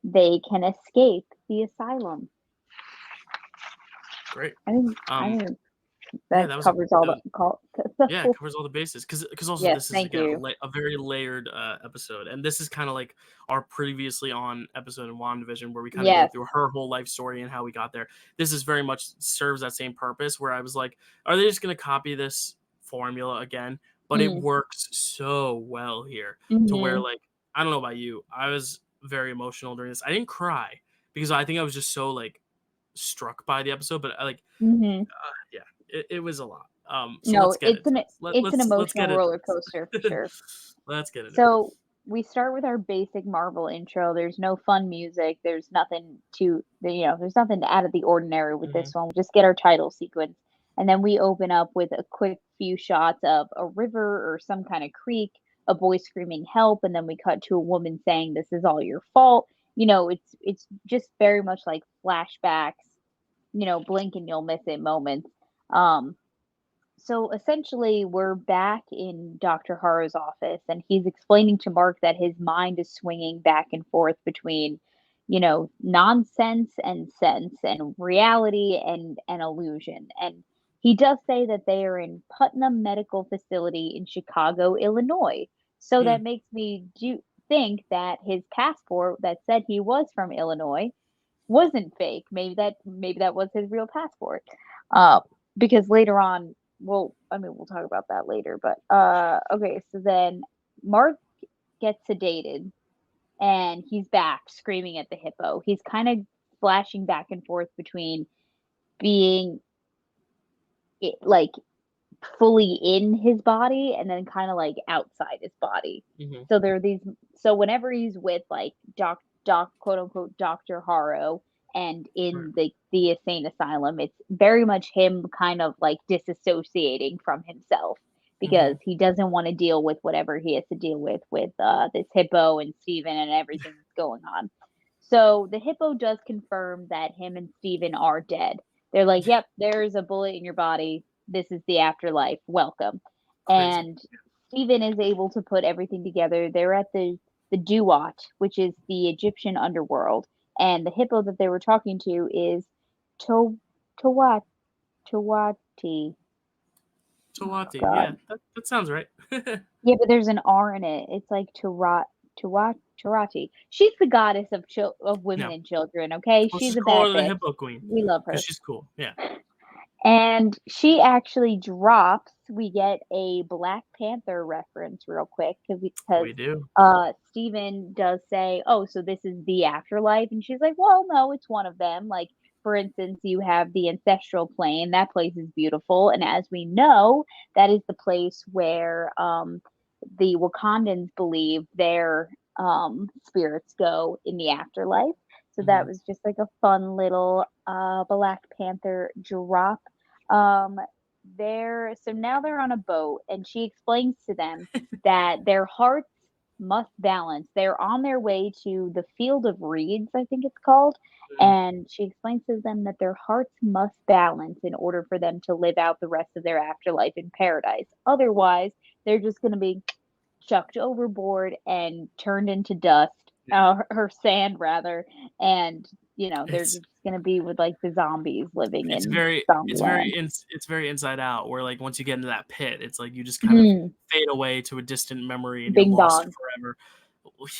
they can escape the asylum. great. I Um, think yeah, that covers all that was the Yeah, it whole. covers all the bases, because also Yes, this is thank again you. a very layered episode, and this is kind of like our previously on episode in WandaVision, where we kind of go Yes. through her whole life story and how we got there. This is very much serves that same purpose, where I was like, are they just gonna copy this formula again? But it Mm. works so well here, to where, Mhm. like, I don't know about you, I was very emotional during this. I didn't cry because I think I was just so like struck by the episode, but I like Mhm. yeah, it was a lot. So No, let's get into this. it's an Let's emotional get into roller coaster for this. sure. Let's get into it. So we start with our basic Marvel intro. There's no fun music. There's nothing out of the ordinary with Hmm. this one. We just get our title sequence. And then we open up with a quick few shots of a river or some kind of creek, a boy screaming help, and then we cut to a woman saying, "This is all your fault." It's just very much like flashbacks, blink and you'll miss it moments. Um, so essentially, we're back in Dr. Harrow's office, and he's explaining to Mark that his mind is swinging back and forth between, nonsense and sense, and reality and illusion. And he does say that they are in Putnam Medical Facility in Chicago, Illinois. So Hmm. that makes me think that his passport that said he was from Illinois wasn't fake. Maybe that was his real passport. Uh, because later on, we'll talk about that later. But okay, so then Mark gets sedated and he's back screaming at the hippo. He's kind of flashing back and forth between being like fully in his body and then kind of like outside his body. Hmm. So there are these so whenever he's with like doc quote unquote Dr. Harrow and Right. in the insane asylum, it's very much him kind of like disassociating from himself Hmm. because he doesn't want to deal with whatever he has to deal with this hippo and Steven and everything that's going on. So the hippo does confirm that him and Steven are dead. They're like, "Yep, there's a bullet in your body. This is the afterlife. Welcome." Crazy. And Stephen is able to put everything together. They're at the Duat, which is the Egyptian underworld, and the hippo that they were talking to is to Tawat Tawati. Oh Tawati. Yeah, God. that sounds right. Yeah, but there's an R in it. It's like Tarati. She's the goddess of women Yeah. and children. Okay, Let's she's just a call bad her the bitch. Hippo Queen, We love because her. she's cool. Yeah, And she actually drops we get a Black Panther reference real quick because we do. Steven does say, "Oh, so this is the afterlife?" And she's like, "Well, no, it's one of them." Like, for instance, you have the ancestral plane. That place is beautiful, and as we know, that is the place where the Wakandans believe their spirits go in the afterlife. So Hmm. that was just like a fun little Black Panther drop. Um, so now they're on a boat, and she explains to them that their hearts must balance. They're on their way to the Field of Reeds, I think it's called. And she explains to them that their hearts must balance in order for them to live out the rest of their afterlife in paradise. Otherwise, they're just going to be chucked overboard and turned into dust, or sand rather, and they're It's just gonna be with like the zombies living it's in very zombie it's very land. it's very Inside Out, where like once you get into that pit, it's like you just kind of Mhm. fade away to a distant memory and you're Bing lost bong. forever.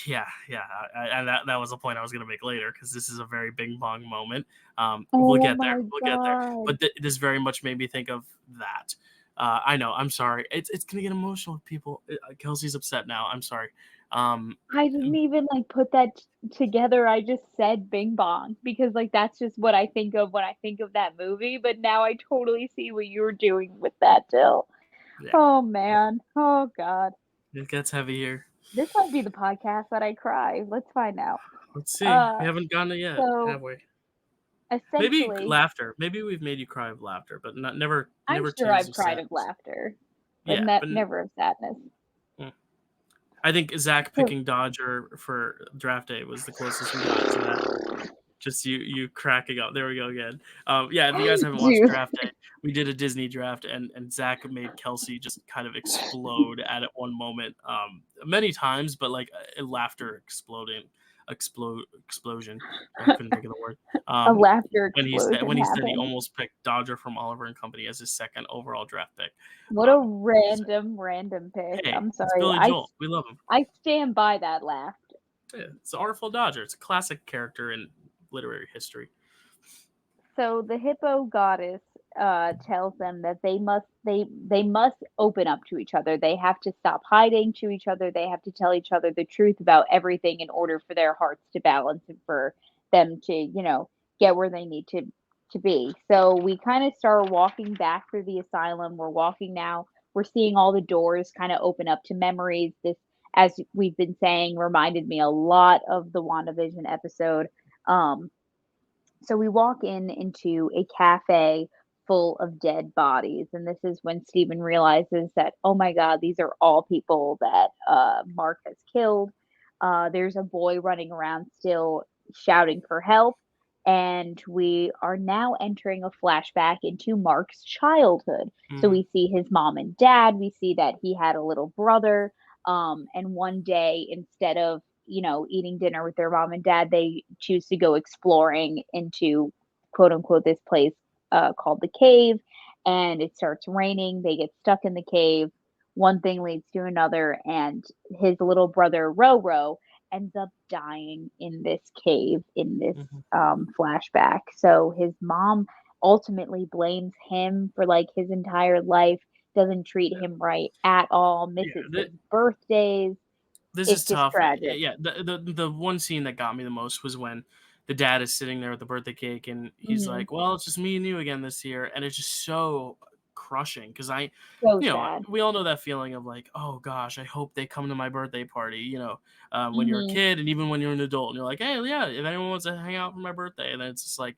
Yeah, yeah, and that was a point I was gonna make later, because this is a very bing bong moment. We'll Oh get there, my we'll get there. god. But this very much made me think of that. I know. I'm sorry. It's gonna get emotional with people. Kelsey's upset now. I'm sorry. I didn't even, like, put that together. I just said Bing Bong because, like, that's just what I think of when I think of that movie, but now I totally see what you were doing with that, Dill. Yeah, Oh, man. Oh, god. it gets heavy here. This might be the podcast that I cry. Let's find out. Let's see. Uh, We haven't gotten it yet, have so we? Maybe essentially, laughter. Maybe we've made you cry of laughter, but not never I'm never sure tears I've of cried of sadness. laughter, but Yeah, but never of sadness. mm. I think Zach So picking Dodger for draft day was the closest we got to that. Just you cracking up. There we go again. Yeah, if you guys haven't watched dude. Draft Day, we did a Disney draft, and Zach made Kelsey just kind of explode at it one moment, many times, but like laughter explosion. I couldn't think of the word. A Um, laughter when explosion he said he happened. almost picked Dodger from Oliver and Company as his second overall draft pick. What a So, random pick. hey, I'm it's sorry. Billy Joel. We love him. I stand by that laugh. Yeah, it's the Artful Dodger. It's a classic character in literary history. So the hippo goddess tells them that they must open up to each other. They have to stop hiding to each other. They have to tell each other the truth about everything in order for their hearts to balance and for them to, get where they need to be. So we kind of start walking back through the asylum. We're walking now. We're seeing all the doors kind of open up to memories. This, as we've been saying, reminded me a lot of the WandaVision episode. Um, so we walk into a cafe full of dead bodies, and this is when Stephen realizes that, oh my God, these are all people that Mark has killed. There's a boy running around still shouting for help, and we are now entering a flashback into Mark's childhood. So Mhm. we see his mom and dad. We see that he had a little brother. And one day, instead of eating dinner with their mom and dad, they choose to go exploring into quote unquote this place called the cave. And it starts raining. They get stuck in the cave. One thing leads to another, and his little brother Roro ends up dying in this cave in this Mhm. flashback. So his mom ultimately blames him for like his entire life, doesn't treat him right at all, misses Yeah, his birthdays. this is It's just tough. tragic. Yeah, the one scene that got me the most was when the dad is sitting there with the birthday cake, and he's Mhm. like, "Well, it's just me and you again this year," and it's just so crushing because So sad. we all know that feeling of like, "Oh gosh, I hope they come to my birthday party." When you're a Mhm. kid and even when you're an adult, and you're like, "Hey, yeah, if anyone wants to hang out for my birthday," and then it's just like,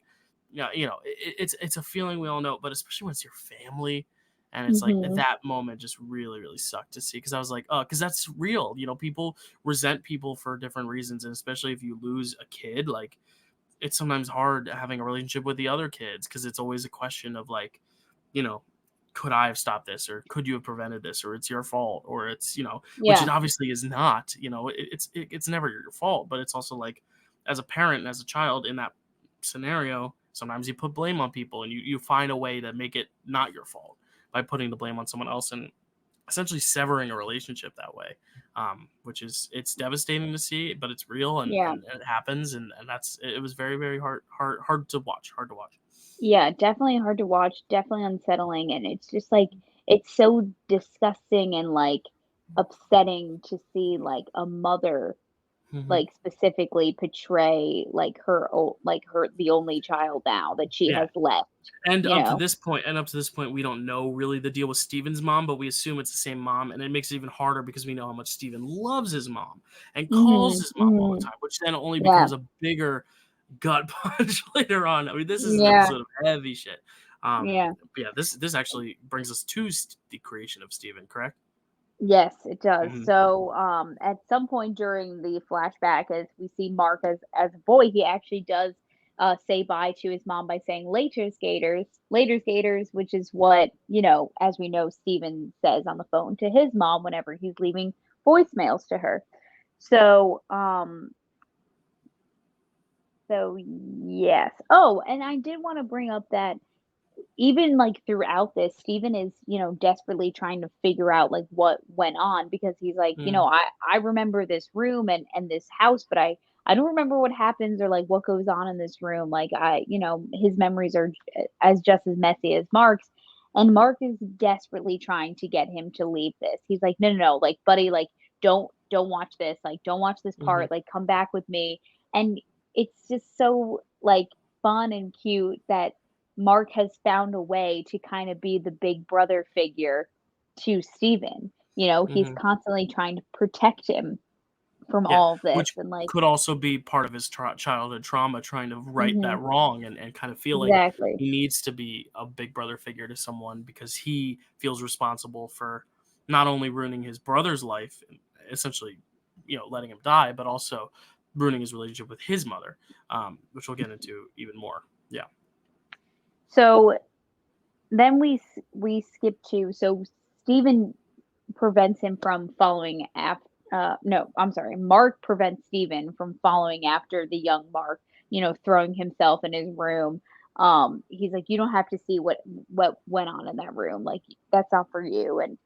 yeah, it's a feeling we all know, but especially when it's your family. And it's like Mhm. that moment just really, really sucked to see because I was like, oh, because that's real. People resent people for different reasons, and especially if you lose a kid, like it's sometimes hard having a relationship with the other kids because it's always a question of like, you know, could I have stopped this or could you have prevented this or it's your fault or it's which Yeah. it obviously is not. It's never your fault, but it's also like as a parent and as a child in that scenario, sometimes you put blame on people and you find a way to make it not your fault by putting the blame on someone else and essentially severing a relationship that way, which is it's devastating to see, but it's real Yeah. and it happens and that's it was very very hard to watch hard to watch. Yeah, definitely hard to watch, definitely unsettling, and it's just, like, it's so disgusting and, like, upsetting to see, like, a mother, Hmm. like, specifically portray, like, her the only child now that she Yeah, has left, and you know? up to this point we don't know really the deal with Steven's mom, but we assume it's the same mom, and it makes it even harder because we know how much Steven loves his mom and calls Mhm, his mom all the mhm. time, which then only Yeah, becomes a bigger gut punch later on. I mean, this is an yeah, episode of heavy shit. yeah. But yeah, this actually brings us to the creation of Steven, correct? Yes, it does. Hmm. So, at some point during the flashback, as we see Mark as a boy, he actually does say bye to his mom by saying later skaters, which is what, as we know, Steven says on the phone to his mom whenever he's leaving voicemails to her. So, so yes. Oh, and I did want to bring up that even like throughout this, Steven is, desperately trying to figure out like what went on because he's like, Mm. I remember this room and this house, but I don't remember what happens or like what goes on in this room. Like his memories are as just as messy as Mark's. And Mark is desperately trying to get him to leave this. He's like, no, no, no, like, buddy, like, don't watch this, like, don't watch this Mhm. part, like, come back with me. And it's just so, like, fun and cute that Mark has found a way to kind of be the big brother figure to Steven. He's Mhm. constantly trying to protect him from Yeah, all of this which and, like. could also be part of his childhood trauma, trying to right Mhm, that wrong, and kind of feel like exactly. he needs to be a big brother figure to someone because he feels responsible for not only ruining his brother's life, and essentially, letting him die, but also ruining his relationship with his mother, which we'll get into even more. Yeah. So then we skip to, so Steven prevents him from following no, I'm sorry. Mark prevents Steven from following after the young Mark, throwing himself in his room. He's like, you don't have to see what went on in that room. Like, that's not for you. And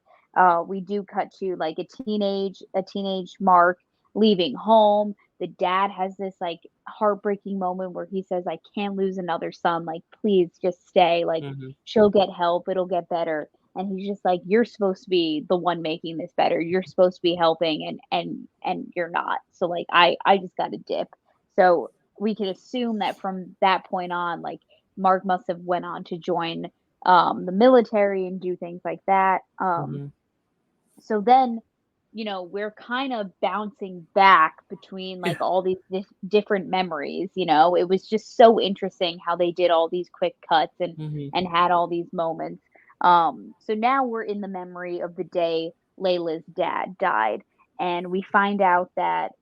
we do cut to, like, a teenage Mark leaving home. The dad has this, like, heartbreaking moment where he says, I can't lose another son. Like, please just stay. Like, Hmm. she'll get help. It'll get better. And he's just like, you're supposed to be the one making this better. You're supposed to be helping, and you're not. So, like, I just got to dip. So we can assume that from that point on, like, Mark must have went on to join the military and do things like that. Hmm. So then, we're kind of bouncing back between, Yeah. like, all these different memories. It was just so interesting how they did all these quick cuts and Hmm. had all these moments. So now we're in the memory of the day Layla's dad died, and we find out that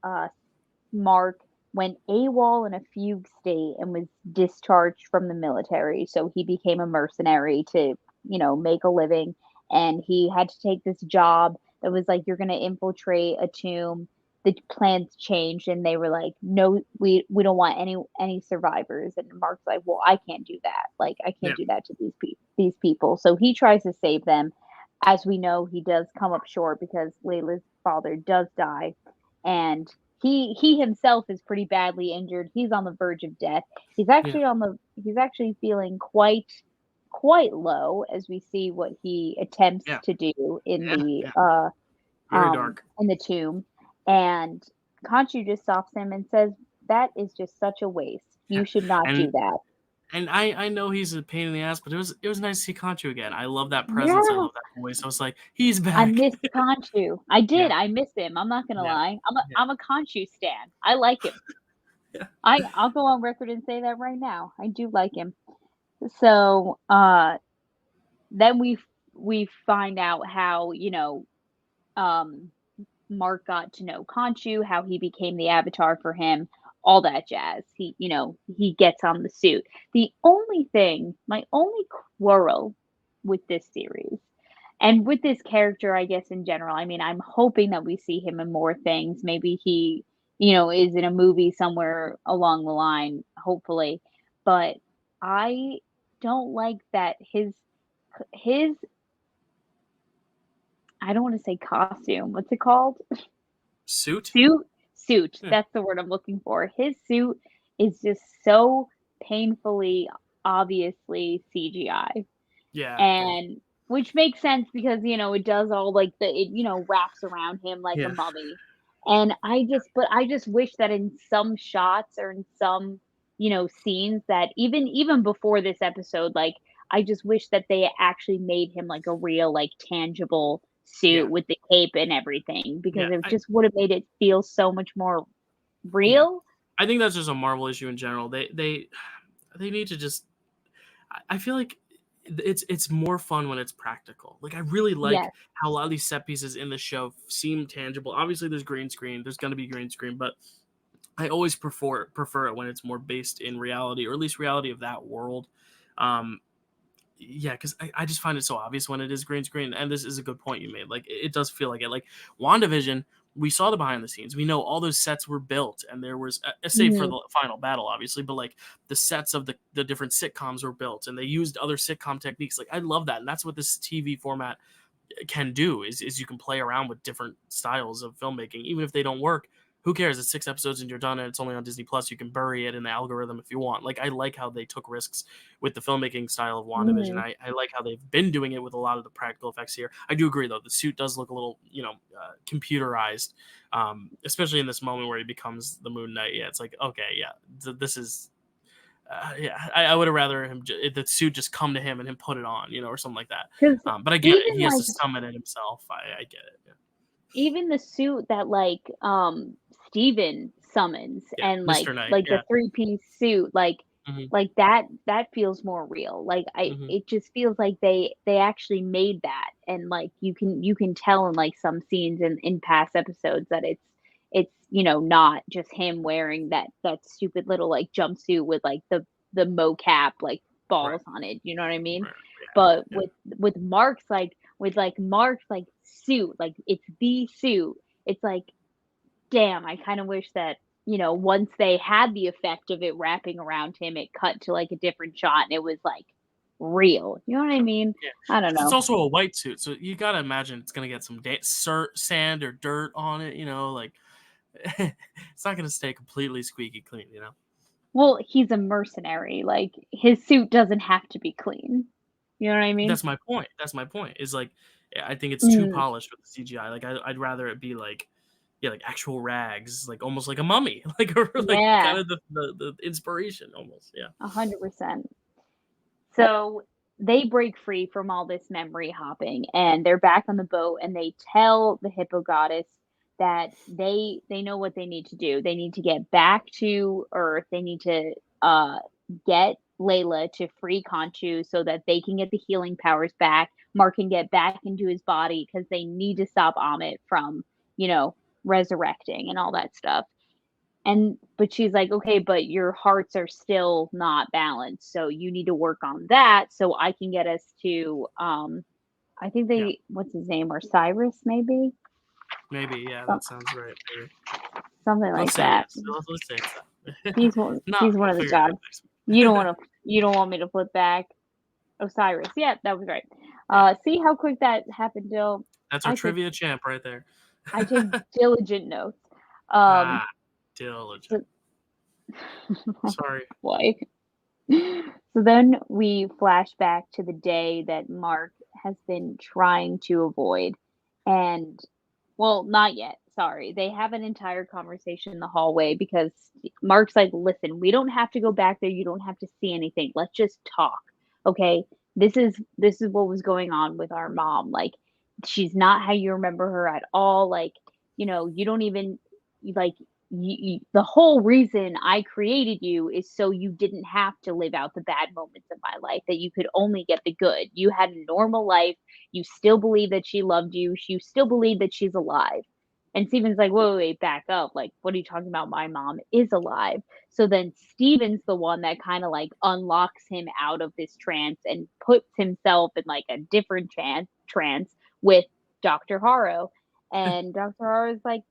Mark went AWOL in a fugue state and was discharged from the military. So he became a mercenary to, make a living. And he had to take this job that was like, you're going to infiltrate a tomb. The plans changed, and they were like, no, we don't want any survivors. And Mark's like, well, I can't do that. Like, I can't Yeah. do that to these people. So he tries to save them. As we know, he does come up short because Layla's father does die, and he himself is pretty badly injured. He's on the verge of death. Yeah. He's actually feeling quite low, as we see what he attempts Yeah. to do Yeah. Yeah. Very dark. in the tomb. And Khonshu just stops him and says, that is just such a waste. Yeah. You should not do And that. And I know he's a pain in the ass, but it was nice to see Conchu again. I love that presence. I Yeah. love that voice. I was like, he's I back. missed Khonshu. I did. Yeah, I miss him. I'm not gonna yeah, lie. yeah, I'm a Khonshu stan. I like him. yeah, I'll go on record and say that right now. I do like him. So, then we find out how, um, Mark got to know Khonshu, how he became the avatar for him, all that jazz. He gets on the suit. My only quarrel with this series and with this character, I guess, in general, I mean, I'm hoping that we see him in more things. Maybe he, is in a movie somewhere along the line, hopefully. But I don't like that his I don't want to say costume. What's it called? suit. Suit, Yeah, that's the word I'm looking for. His suit is just so painfully, obviously CGI, yeah, yeah, and which makes sense because, it does all, like, wraps around him like a yeah, mummy, and I just wish that in some shots or in some, scenes that even before this episode, like, I just wish that they actually made him like a real, like, tangible suit yeah, with the cape and everything, because yeah. it just would have made it feel so much more Yeah. real. I think that's just a Marvel issue in general. They need to just. I feel like it's more fun when it's practical. Like I really like Yes. how a lot of these set pieces in the show seem tangible. Obviously, there's green screen. There's gonna be green screen, but I always prefer it when it's more based in reality, or at least reality of that world. Um, yeah, because I just find it so obvious when it is green screen, and this is a good point you made. Like it does feel like it. Like WandaVision, we saw the behind the scenes. We know all those sets were built, and there was save for Mhm. the final battle, obviously, but like the sets of the different sitcoms were built, and they used other sitcom techniques. Like I love that, and that's what this TV format can do is you can play around with different styles of filmmaking, even if they don't work. who cares? It's 6 episodes and you're done, and it's only on Disney Plus. You can bury it in the algorithm if you want. Like, I like how they took risks with the filmmaking style of WandaVision. Mhm. I like how they've been doing it with a lot of the practical effects here. I do agree, though. The suit does look a little, computerized, especially in this moment where he becomes the Moon Knight. Yeah, it's like, okay, yeah, this is. I would have rather the suit just come to him and him put it on, or something like that. 'Cause But I get it. even, He has like to summon it himself. I get it. Yeah. even the suit that, like, Steven summons Yeah, and, Mr. Knight. like, the Yeah. three-piece suit, Mhm. that feels more real. Like, Mhm. it just feels like they actually made that, and, like, you can tell in, like, some scenes in past episodes that it's not just him wearing that stupid little, like, jumpsuit with, like, the mocap, like, Right. balls on it, you know what I mean? Right. Yeah. But Yeah. with Mark's suit, like, it's the suit, it's like, damn, I kinda wish that, once they had the effect of it wrapping around him, it cut to, like, a different shot and it was, like, real. You know what I mean? Yeah. I don't 'Cause it's know. also a white suit, so you gotta imagine it's gonna get some sand or dirt on it. Like it's not gonna stay completely squeaky clean. Well, he's a mercenary, like, his suit doesn't have to be clean. You know what I mean? That's my point. That's my point. Is like, I think it's too Mm, polished with the CGI. Like, I'd rather it be like, yeah, like actual rags, like almost like a mummy, like, or like kind yeah, of the inspiration almost. Yeah. 100%. So they break free from all this memory hopping and they're back on the boat and they tell the hippo goddess that they know what they need to do. They need to get back to Earth. They need to get Layla to free Khonshu so that they can get the healing powers back. Mark can get back into his body because they need to stop Amit from, you know, resurrecting and all that stuff. But she's like, "Okay, but your hearts are still not balanced, so you need to work on that so I can get us to, I think Yeah. what's his name? Osiris, maybe? Maybe. Yeah. Some That sounds right. Maybe. something Let's like say that. yes. Let's say it's that. He's one Nah, he's one we'll of the figure it out gods. next You don't week. wanna you don't want me to flip back. Osiris. Yeah, that was right. Yeah. See how quick that happened, Dill? That's our I take trivia champ right there. I take diligent notes. Um, Ah, diligent. so Sorry. boy. So then we flash back to the day that Mark has been trying to avoid. And, well, not yet. Sorry. They have an entire conversation in the hallway because Mark's like, listen, we don't have to go back there. You don't have to see anything. Let's just talk. Okay. This is what was going on with our mom. Like, she's not how you remember her at all. Like, you don't even like the whole reason I created you is so you didn't have to live out the bad moments of my life, that you could only get the good. You had a normal life. You still believe that she loved you. You still believe that she's alive. And Steven's like, wait, wait, wait, back up. Like, what are you talking about? My mom is alive. So then Steven's the one that kind of like unlocks him out of this trance and puts himself in like a different trance with Dr. Harrow. And Dr. Harrow's like,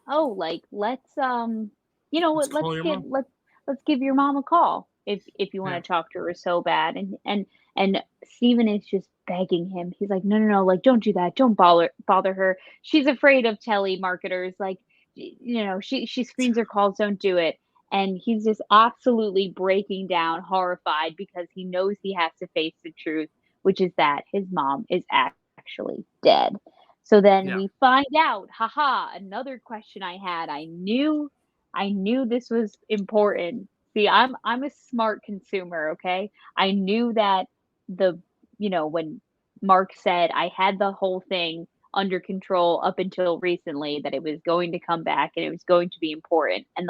oh, like, let's, you know Let's what, call your mom. let's give your mom a call if you Yeah. wanna talk to her so bad, and Steven is just begging him. He's like, "No, no, no, like, don't do that, don't bother her. She's afraid of telemarketers, like, she screens her calls, don't do it." And he's just absolutely breaking down, horrified, because he knows he has to face the truth, which is that his mom is actually dead. So then Yeah. we find out, haha, another question I had. I knew this was important. See, I'm a smart consumer, okay? I knew that when Mark said I had the whole thing under control up until recently, that it was going to come back and it was going to be important. And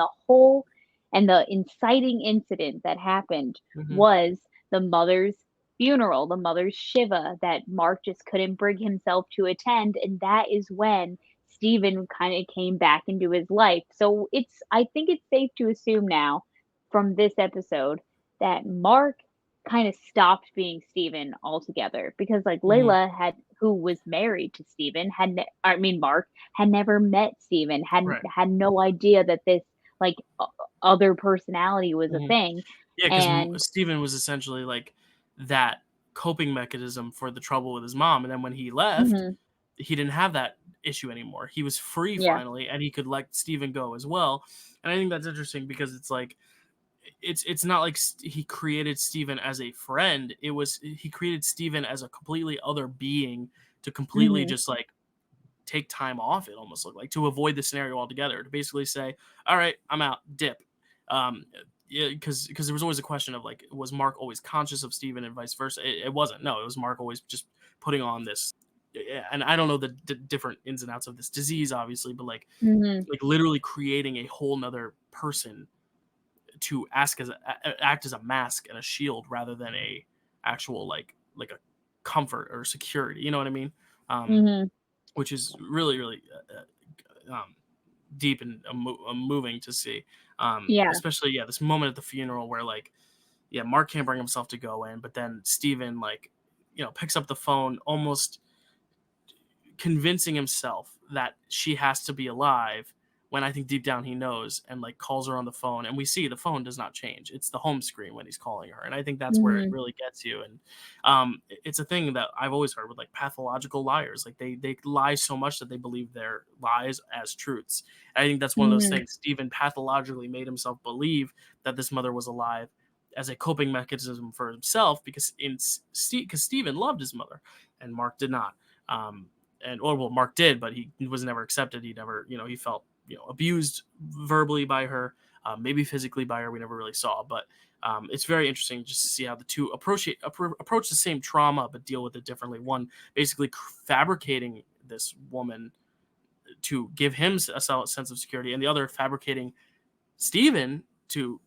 the inciting incident that happened Mhm. was the mother's funeral, the mother's Shiva that Mark just couldn't bring himself to attend, and that is when Steven kind of came back into his life. So I think it's safe to assume now from this episode that Mark kind of stopped being Steven altogether, because like Mhm. Layla who was married to Steven Mark had never met Steven, Right. had no idea that this like other personality was a Mhm. thing. Yeah, because And Steven was essentially like that coping mechanism for the trouble with his mom, and then when he left, mhm, he didn't have that issue anymore. He was free Yeah. finally, and he could let Steven go as well. And I think that's interesting because it's like it's not like he created Steven as a friend. It was he created Steven as a completely other being to completely Mhm. just like take time off. It almost looked like to avoid the scenario altogether. To basically say, "All right, I'm out, dip." Um, yeah, because there was always a question of like, was Mark always conscious of Steven and vice versa? It wasn't. No, it was Mark always just putting on this. Yeah, and I don't know the different ins and outs of this disease, obviously, but Mhm. like literally creating a whole nother person to act as a mask and a shield rather than a actual like a comfort or security. You know what I mean? Um, Mhm. which is really deep and moving to see. Yeah. Especially this moment at the funeral where like Mark can't bring himself to go in, but then Steven like picks up the phone almost convincing himself that she has to be alive when I think deep down he knows, and like calls her on the phone, and we see the phone does not change. It's the home screen when he's calling her, and I think that's where it Mhm. really gets you. And it's a thing that I've always heard with like pathological liars, like they lie so much that they believe their lies as truths. And I think that's one of those Mhm. things. Stephen pathologically made himself believe that this mother was alive as a coping mechanism for himself because because Stephen loved his mother and Mark did not. Um, Mark did, but he was never accepted. He never, he felt, abused verbally by her, maybe physically by her. We never really saw, but it's very interesting just to see how the two approach the same trauma, but deal with it differently. One basically fabricating this woman to give him a solid sense of security, and the other fabricating Stephen to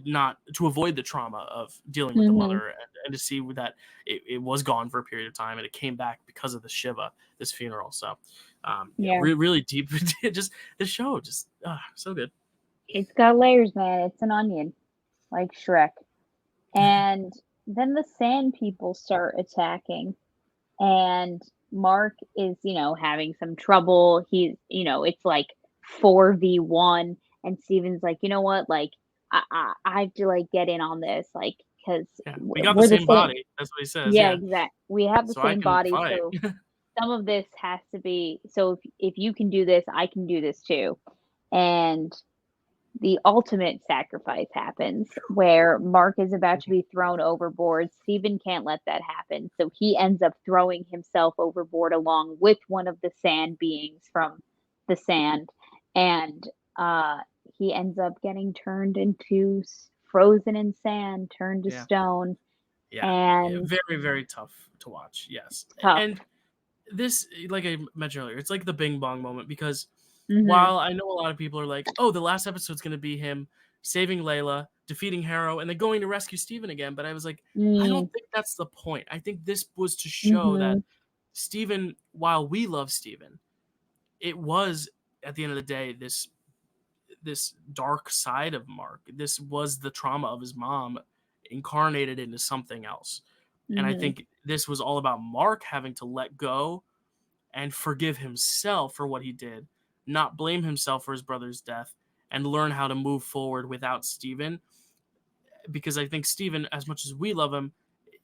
not to avoid the trauma of dealing with the Mhm. mother, and to see that it was gone for a period of time and it came back because of the Shiva, this funeral. So Yeah. really deep. Just the show just so good. It's got layers, man. It's an onion, like Shrek. And then the sand people start attacking, and Mark is, having some trouble. It's like 4v1, and Steven's like, you know what? Like, I have to like get in on this, like, because Yeah, we got the we're the same same. body, that's what he says. Yeah, Yeah, exact. We have the so I same can body, fight. so some of this has to be. So if you can do this, I can do this too. And the ultimate sacrifice happens where Mark is about to be thrown overboard. Steven can't let that happen. So he ends up throwing himself overboard along with one of the sand beings from the sand. And uh, he ends up getting turned into frozen in sand, turned to Yeah, stone. yeah, And very very tough to watch. Yes, it's tough. and this, like I mentioned earlier, it's like the Bing Bong moment because Hmm. while I know a lot of people are like, "Oh, the last episode's going to be him saving Layla, defeating Harrow, and then going to rescue Steven again," but I was like, I don't Mm, think that's the point. I think this was to show that hmm. Steven, while we love Steven, it was at the end of the day this dark side of Mark. This was the trauma of his mom incarnated into something else. And I Hmm. think this was all about Mark having to let go and forgive himself for what he did, not blame himself for his brother's death, and learn how to move forward without Steven. Because I think Steven, as much as we love him,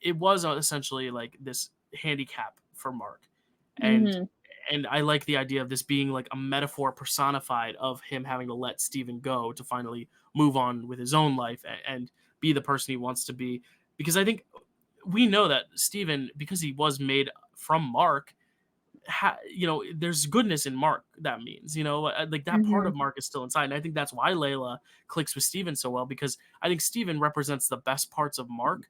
it was essentially like this handicap for Mark. And Hmm. I like the idea of this being like a metaphor personified of him having to let Steven go to finally move on with his own life and be the person he wants to be. Because I think we know that Steven, because he was made from Mark, there's goodness in Mark. That means, like that part Hmm. of Mark is still inside, and I think that's why Layla clicks with Steven so well because I think Steven represents the best parts of Mark,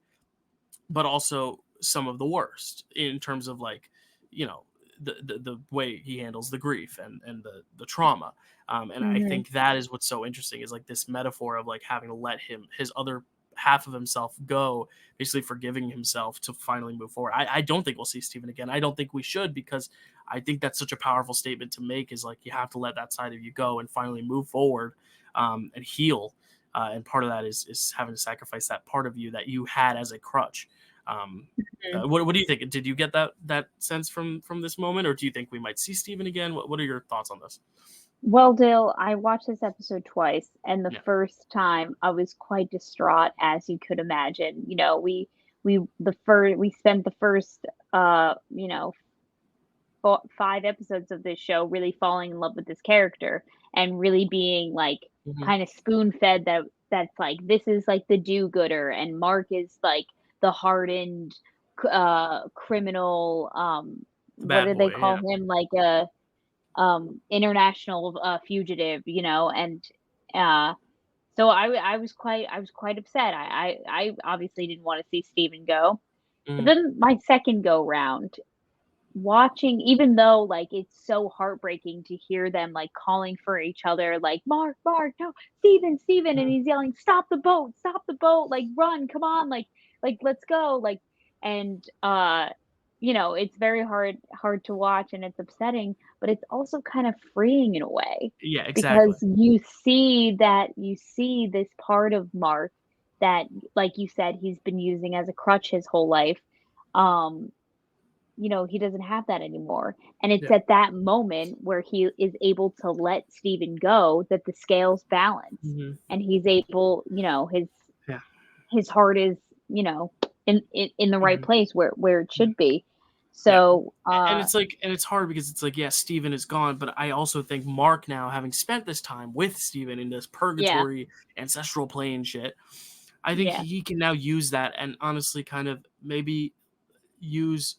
but also some of the worst in terms of like, you know, the way he handles the grief and the trauma. And I Hmm. think that is what's so interesting is like this metaphor of like having to let his other half of himself go, basically forgiving himself to finally move forward. I don't think we'll see Steven again. I don't think we should because I think that's such a powerful statement to make is like you have to let that side of you go and finally move forward and heal. And part of that is having to sacrifice that part of you that you had as a crutch. Um, what do you think? Did you get that sense from this moment, or do you think we might see Steven again? What are your thoughts on this? Well, Dale, I watched this episode twice, and the Yeah, first time I was quite distraught, as you could imagine. You know, we spent the first 5 episodes of this show really falling in love with this character and really being like Mhm. kind of spoon fed that's like this is like the do-gooder and Mark is like the hardened criminal The what bad do they boy, call yeah. him, like a international fugitive, and uh so I was quite upset. I obviously didn't want to see Steven go. But Mhm. then my second go round, watching, even though like it's so heartbreaking to hear them like calling for each other, like Mark, Mark, no, Steven, Steven, and Mhm. he's yelling, stop the boat, like run, come on, like let's go, like, and it's very hard to watch and it's upsetting, but it's also kind of freeing in a way Yeah, because exactly. you see this part of Mark that, like you said, he's been using as a crutch his whole life. Um, he doesn't have that anymore. And it's Yeah. at that moment where he is able to let Steven go that the scales balance Mhm. and he's able, Yeah. his heart is, you know, in the right Mhm. place where it Yeah. should be. Yeah. So, And it's like, and it's hard because it's like, yeah, Steven is gone, but I also think Mark now, having spent this time with Steven in this yeah, purgatory ancestral plane shit, I think yeah. he can now use that and honestly kind of maybe use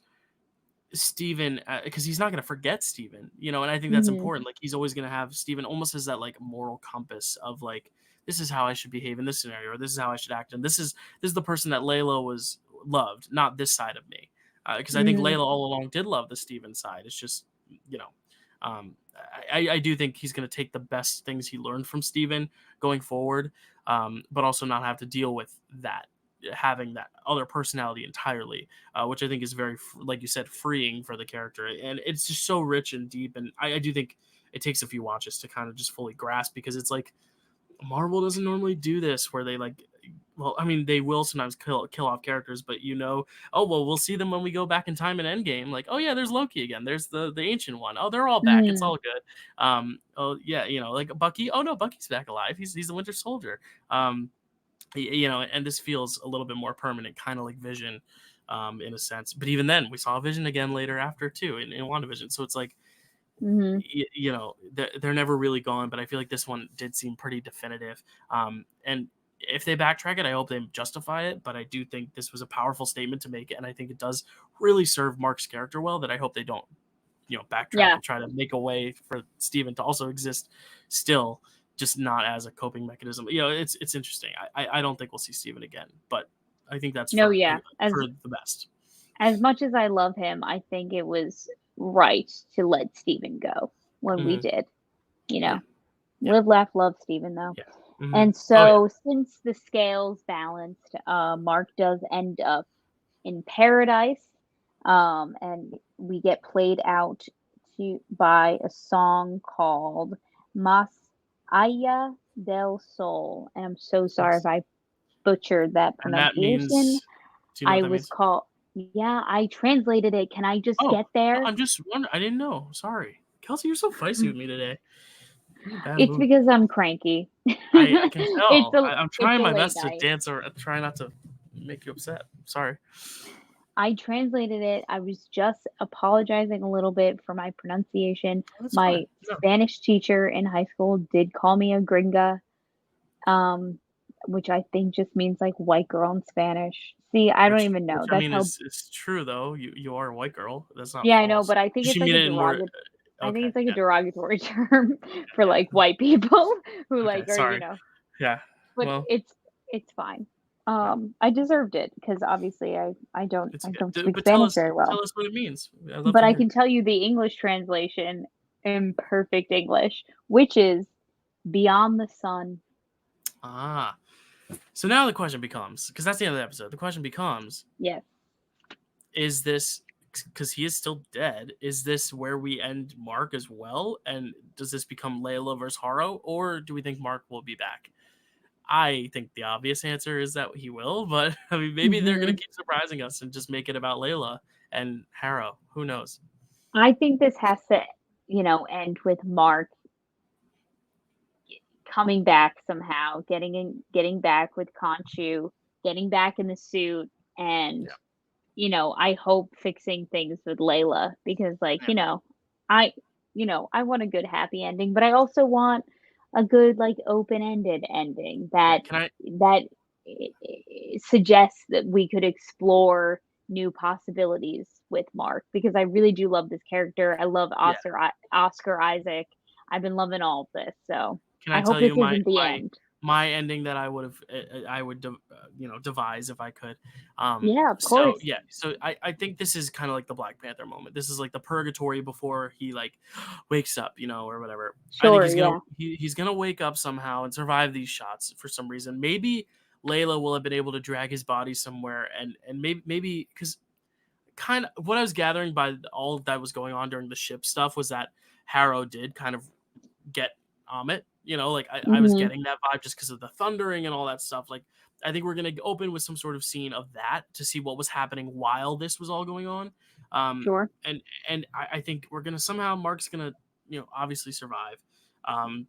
Steven, because he's not going to forget Steven, and I think that's Mhm. important. Like, he's always going to have Steven almost as that like moral compass of like, this is how I should behave in this scenario, or this is how I should act, and this is the person that Layla was loved, not this side of me. Because I think Mhm. Layla all along did love the Steven side. It's just, you know, um, I do think he's going to take the best things he learned from Steven going forward, but also not have to deal with that, having that other personality entirely, which I think is very, like you said, freeing for the character. And it's just so rich and deep. And I do think it takes a few watches to kind of just fully grasp, because it's like Marvel doesn't normally do this where they like, well, I mean, they will sometimes kill off characters, but oh well, we'll see them when we go back in time in Endgame. Like, oh yeah, there's Loki again. There's the ancient one. Oh, they're all back. It's Mhm. all good. Oh yeah, like Bucky. Oh no, Bucky's back alive. He's the Winter Soldier. And this feels a little bit more permanent, kind of like Vision, in a sense. But even then, we saw Vision again later after too in WandaVision. So it's like, Mhm. they're never really gone. But I feel like this one did seem pretty definitive. And if they backtrack it, I hope they justify it. But I do think this was a powerful statement to make, and I think it does really serve Mark's character well. That I hope they don't, backtrack Yeah. and try to make a way for Steven to also exist still, just not as a coping mechanism. It's interesting. I don't think we'll see Steven again, but I think that's No, for yeah. As the best. as much as I love him, I think it was right to let Steven go when we Hmm. did, you Yeah, know. yeah, Live, laugh, love Steven though. yeah. Hmm. And Oh yeah. so since the scales balanced, Mark does end up in paradise. And we get played out by a song called Mas Allá del Sol. And I'm so sorry if Yes. I butchered that And that pronunciation. means, do you know what I that was means? called, yeah, I translated it. Can I just Oh, get no, there? I'm just wondering. I didn't know. Sorry, Kelsey, you're so feisty with me today. I'm in a bad It's mood. because I'm cranky. I can it's tell. a I'm it's trying a my late best to night. dance or try not to make you upset. Sorry. I translated it. I was just apologizing a little bit for my pronunciation. That's fine. My No. Spanish teacher in high school did call me a gringa, um, which I think just means like white girl in Spanish. See, I don't even Which know. I That's mean how, is true though. You are a white girl. That's not yeah, I know, false. but I think it's She like mean a it in more. I think Okay. it's like a Yeah. derogatory term for Yeah. like white people who Okay. like are, Sorry. Yeah. but Well, it's fine. yeah. I deserved it because obviously It's I okay. don't speak But tell Spanish us very well. what it means. I'd love But to I hear. can tell you the English translation in perfect English, which is beyond the sun. Ah. So now the question becomes, because that's the end of the episode. The question becomes, Yes. is this, because he is still dead? Is this where we end Mark as well? And does this become Layla versus Haro, or do we think Mark will be back? I think the obvious answer is that he will, but I mean, maybe they're gonna Mhm. keep surprising us and just make it about Layla and Harrow. Who knows? I think this has to, end with Mark coming back somehow, getting back with Conchu, getting back in the suit and, Yeah. I hope fixing things with Layla because, like, Yeah. I I want a good happy ending, but I also want a good, like, open-ended ending Yeah. that Can I? that suggests that we could explore new possibilities with Mark because I really do love this character. I love Yeah. Oscar Isaac. I've been loving all of this, so Can I I hope tell this you isn't the my end. my ending that I would have I would devise if I could. Yeah, of So course. yeah, so I think this is kind of like the Black Panther moment. This is like the purgatory before he like wakes up, or whatever. I think Sure, yeah. he's gonna wake up somehow and survive these shots for some reason. Maybe Layla will have been able to drag his body somewhere, and maybe because kind of what I was gathering by all that was going on during the ship stuff was that Harrow did kind of get Amit. Like I was Mhm. getting that vibe just because of the thundering and all that stuff. Like I think we're gonna open with some sort of scene of that to see what was happening while this was all going on. Sure. And I think we're gonna somehow Mark's gonna obviously survive. Um,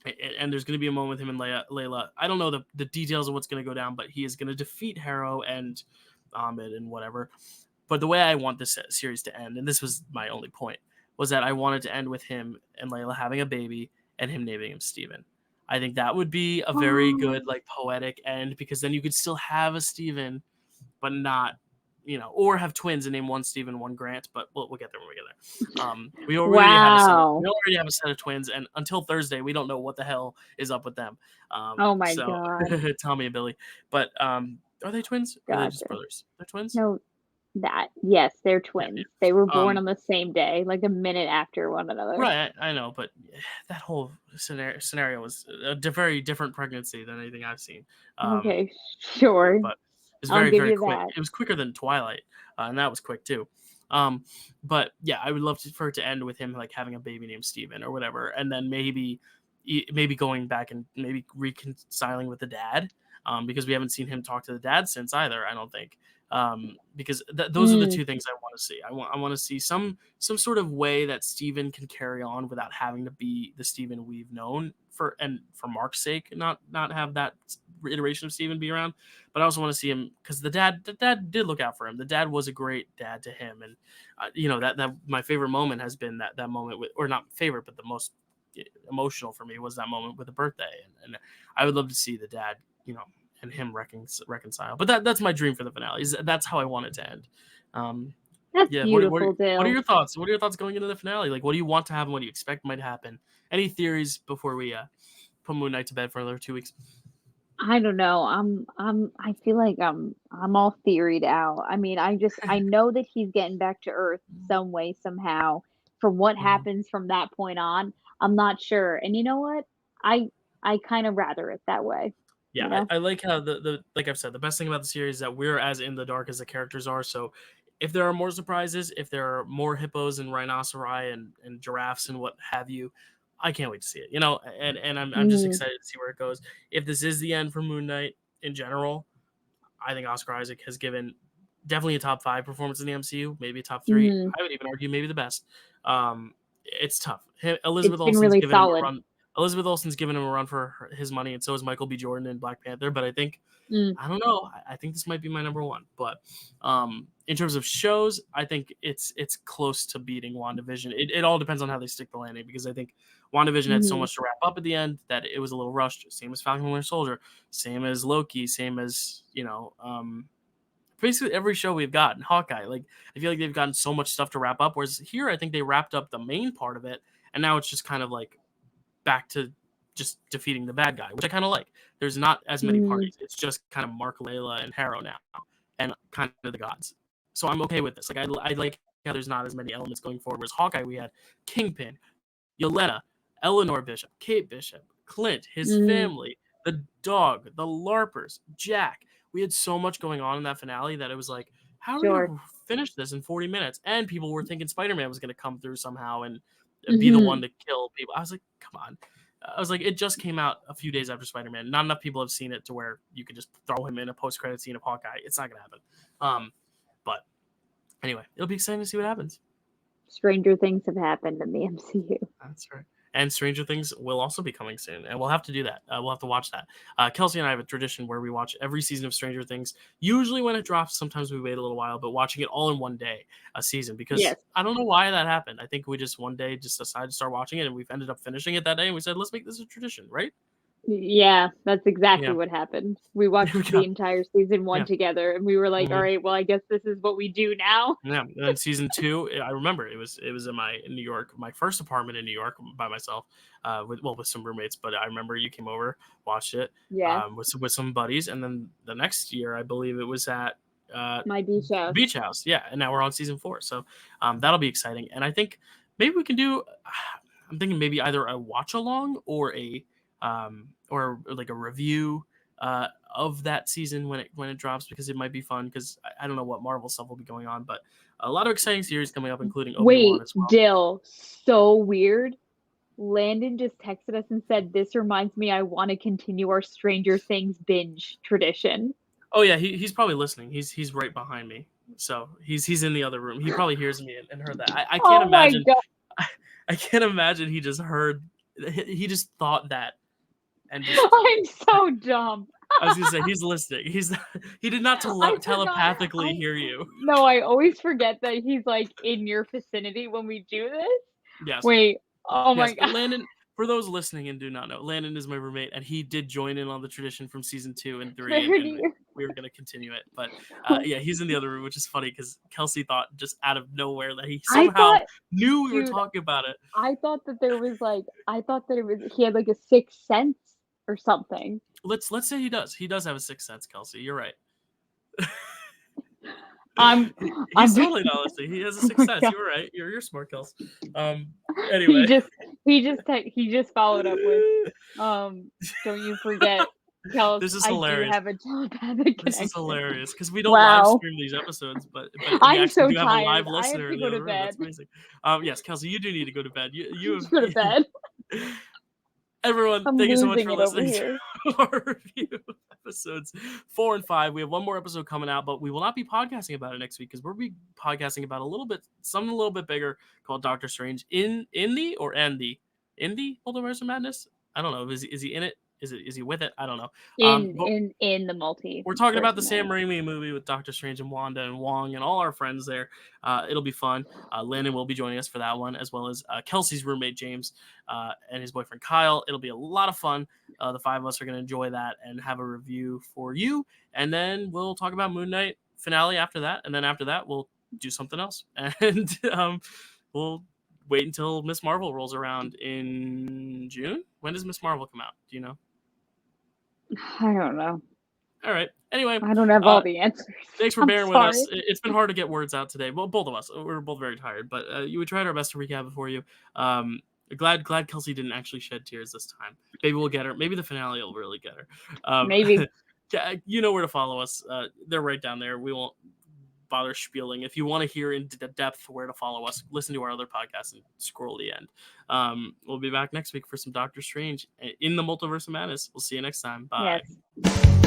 and there's gonna be a moment with him and Layla. I don't know the details of what's gonna go down, but he is gonna defeat Harrow and Amit and whatever. But the way I want this series to end, and this was my only point, was that I wanted to end with him and Layla having a baby and him naming him Steven. I think that would be a very good, like, poetic end because then you could still have a Steven, but not, or have twins and name one Steven, one Grant. But we'll get there when we get there. We already have a set. We Wow. already have a set of twins, and until Thursday, we don't know what the hell is up with them. Oh my So god. Tommy and Billy, but are they twins or are they just Gotcha. brothers? They're twins. No, yes, they're Yeah, twins. They were yeah. born on the same day, like a minute after one another. Right, I know, but that whole scenario was a very different pregnancy than anything I've seen. Um, Okay, sure. but it was I'll very, give very you quick. that. It was quicker than Twilight, and that was quick too. Um, but yeah, I would love for it to end with him like having a baby named Steven or whatever, and then maybe going back and maybe reconciling with the dad, because we haven't seen him talk to the dad since either. I don't think. Because those are the Mm, two things I want to see. I want to see some sort of way that Steven can carry on without having to be the Steven we've known for Mark's sake, not have that iteration of Steven be around. But I also want to see him because the dad did look out for him. The dad was a great dad to him, and that my favorite moment has been that moment with, or not favorite, but the most emotional for me was that moment with the birthday, and I would love to see the dad, and him reconcile. But that's my dream for the finale. That's how I want it to end. Um, that's yeah. beautiful, What are Dill. your thoughts? What are your thoughts going into the finale? Like, what do you want to happen? What do you expect might happen? Any theories before we put Moon Knight to bed for another 2 weeks? I don't know. I feel like I'm all theoried out. I mean, I know that he's getting back to Earth some way, somehow. From what Mhm. happens from that point on, I'm not sure. And you know what? I I kind of rather it that way, Yeah, you know? I like how the like I've said, the best thing about the series is that we're as in the dark as the characters are. So if there are more surprises, if there are more hippos and rhinoceri and giraffes and what have you, I can't wait to see it. And I'm just Mhm. excited to see where it goes. If this is the end for Moon Knight in general, I think Oscar Isaac has given definitely a top 5 performance in the MCU, maybe a top 3. Mhm. I would even argue maybe the best. It's tough. It's been really solid. Elizabeth Olsen's given him a run for his money, and so is Michael B. Jordan in Black Panther. But I think Mm. I don't know. I think this might be my number one. But in terms of shows, I think it's close to beating WandaVision. It all depends on how they stick the landing because I think WandaVision had so Mhm. much to wrap up at the end that it was a little rushed. Same as Falcon and Winter Soldier, same as Loki, same as basically every show we've gotten. Hawkeye, like I feel like they've gotten so much stuff to wrap up. Whereas here, I think they wrapped up the main part of it, and now it's just kind of like back to just defeating the bad guy, which I kind of like. There's not as many Mhm. parties. It's just kind of Mark, Layla, and Harrow now, and kind of the gods. So I'm okay with this. Like I like how there's not as many elements going forward. Whereas Hawkeye, we had Kingpin, Yelena, Eleanor Bishop, Kate Bishop, Clint, his Mhm. family, the dog, the LARPers, Jack. We had so much going on in that finale that it was like, how are we Sure. gonna finish this in 40 minutes? And people were thinking Spider-Man was gonna come through somehow and be the one Mhm. to kill people. I was like, come on. I was like, it just came out a few days after Spider-Man. Not enough people have seen it to where you could just throw him in a post-credit scene of Hawkeye. It's not gonna happen. But anyway, it'll be exciting to see what happens. Stranger things have happened in the MCU. That's right. And Stranger Things will also be coming soon, and we'll have to do that. We'll have to watch that. Kelsey and I have a tradition where we watch every season of Stranger Things. Usually when it drops, sometimes we wait a little while, but watching it all in one day, a season, because Yes. I don't know why that happened. I think we just one day just decided to start watching it, and we've ended up finishing it that day, and we said, let's make this a tradition, right? Yeah, that's exactly Yeah. what happened. We There watched we the go. entire season 1 Yeah. together, and we were like, "All Mhm. right, well, I guess this is what we do now." Yeah, and then season 2, I remember it was in New York, my first apartment in New York by myself, with some roommates. But I remember you came over, watched it, Yes, with some buddies, and then the next year I believe it was at uh, my beach the house. beach house. Yeah, and now we're on season 4, so that'll be exciting. And I think maybe we can do. I'm thinking maybe either a watch along or a or like a review of that season when it drops, because it might be fun, because I don't know what Marvel stuff will be going on, but a lot of exciting series coming up, including Obi-Wan Wait, as well. Dill, so weird. Landon just texted us and said, "This reminds me I wanna continue our Stranger Things binge tradition." Oh yeah, he's probably listening. He's right behind me, so he's in the other room. He probably hears me and heard that. I can't Oh my imagine. god, I can't imagine he just heard. He just thought that and just. I'm so dumb. I was gonna say he's listening. He did not I forgot. telepathically hear you. No, I always forget that he's, like, in your vicinity when we do this. Yes. Wait, oh Yes, my but god. Landon, for those listening and do not know, Landon is my roommate, and he did join in on the tradition from season 2 and 3, There and he is. we were gonna continue it. But yeah, he's in the other room, which is funny because Kelsey thought just out of nowhere that he I somehow thought knew we were dude, talking about it. I thought that there was, like I thought that it was he had, like, a sixth sense or something. Let's say he does. He does have a sixth sense, Kelsey. You're right. I'm He's I'm totally not listening. He has a oh sixth my sense. god. You're right. You're smart, Kels. He Anyway. just he just followed up with, "Don't you forget, Kels, This is I do hilarious. have a telepathic This is connection." hilarious because we don't live Wow. stream these episodes, but we I'm actually so do have a live tired. I have listener to in the go to other room. That's bed. amazing. Yes, Kelsey, you do need to go to bed. I have to go to bed. Everyone, I'm thank you so much losing for it over listening here. to our review of episodes 4 and 5. We have one more episode coming out, but we will not be podcasting about it next week because we'll be podcasting about something a little bit bigger called Doctor Strange in the Multiverse of Madness. I don't know. Is he in it? Is he with it? I don't know. But In the we're talking multiverse about the of Sam madness. Raimi movie with Doctor Strange and Wanda and Wong and all our friends there. It'll be fun. Landon will be joining us for that one, as well as Kelsey's roommate James and his boyfriend Kyle. It'll be a lot of fun. The 5 of us are going to enjoy that and have a review for you. And then we'll talk about Moon Knight finale after that. And then after that, we'll do something else. And we'll wait until Miss Marvel rolls around in June. When does Miss Marvel come out? Do you know? I don't know. All right. Anyway, I don't have all the answers. thanks for I'm bearing with us. sorry. It's been hard to get words out today. Well, both of us. We're both very tired, but we tried our best to recap it for you. Glad Kelsey didn't actually shed tears this time. Maybe we'll get her. Maybe the finale will really get her. Maybe. You know where to follow us. They're right down there. We won't bother spieling. If you want to hear in depth where to follow us, listen to our other podcasts and scroll to the end. We'll be back next week for some Doctor Strange in the Multiverse of Madness. We'll see you next time. Bye. Yes.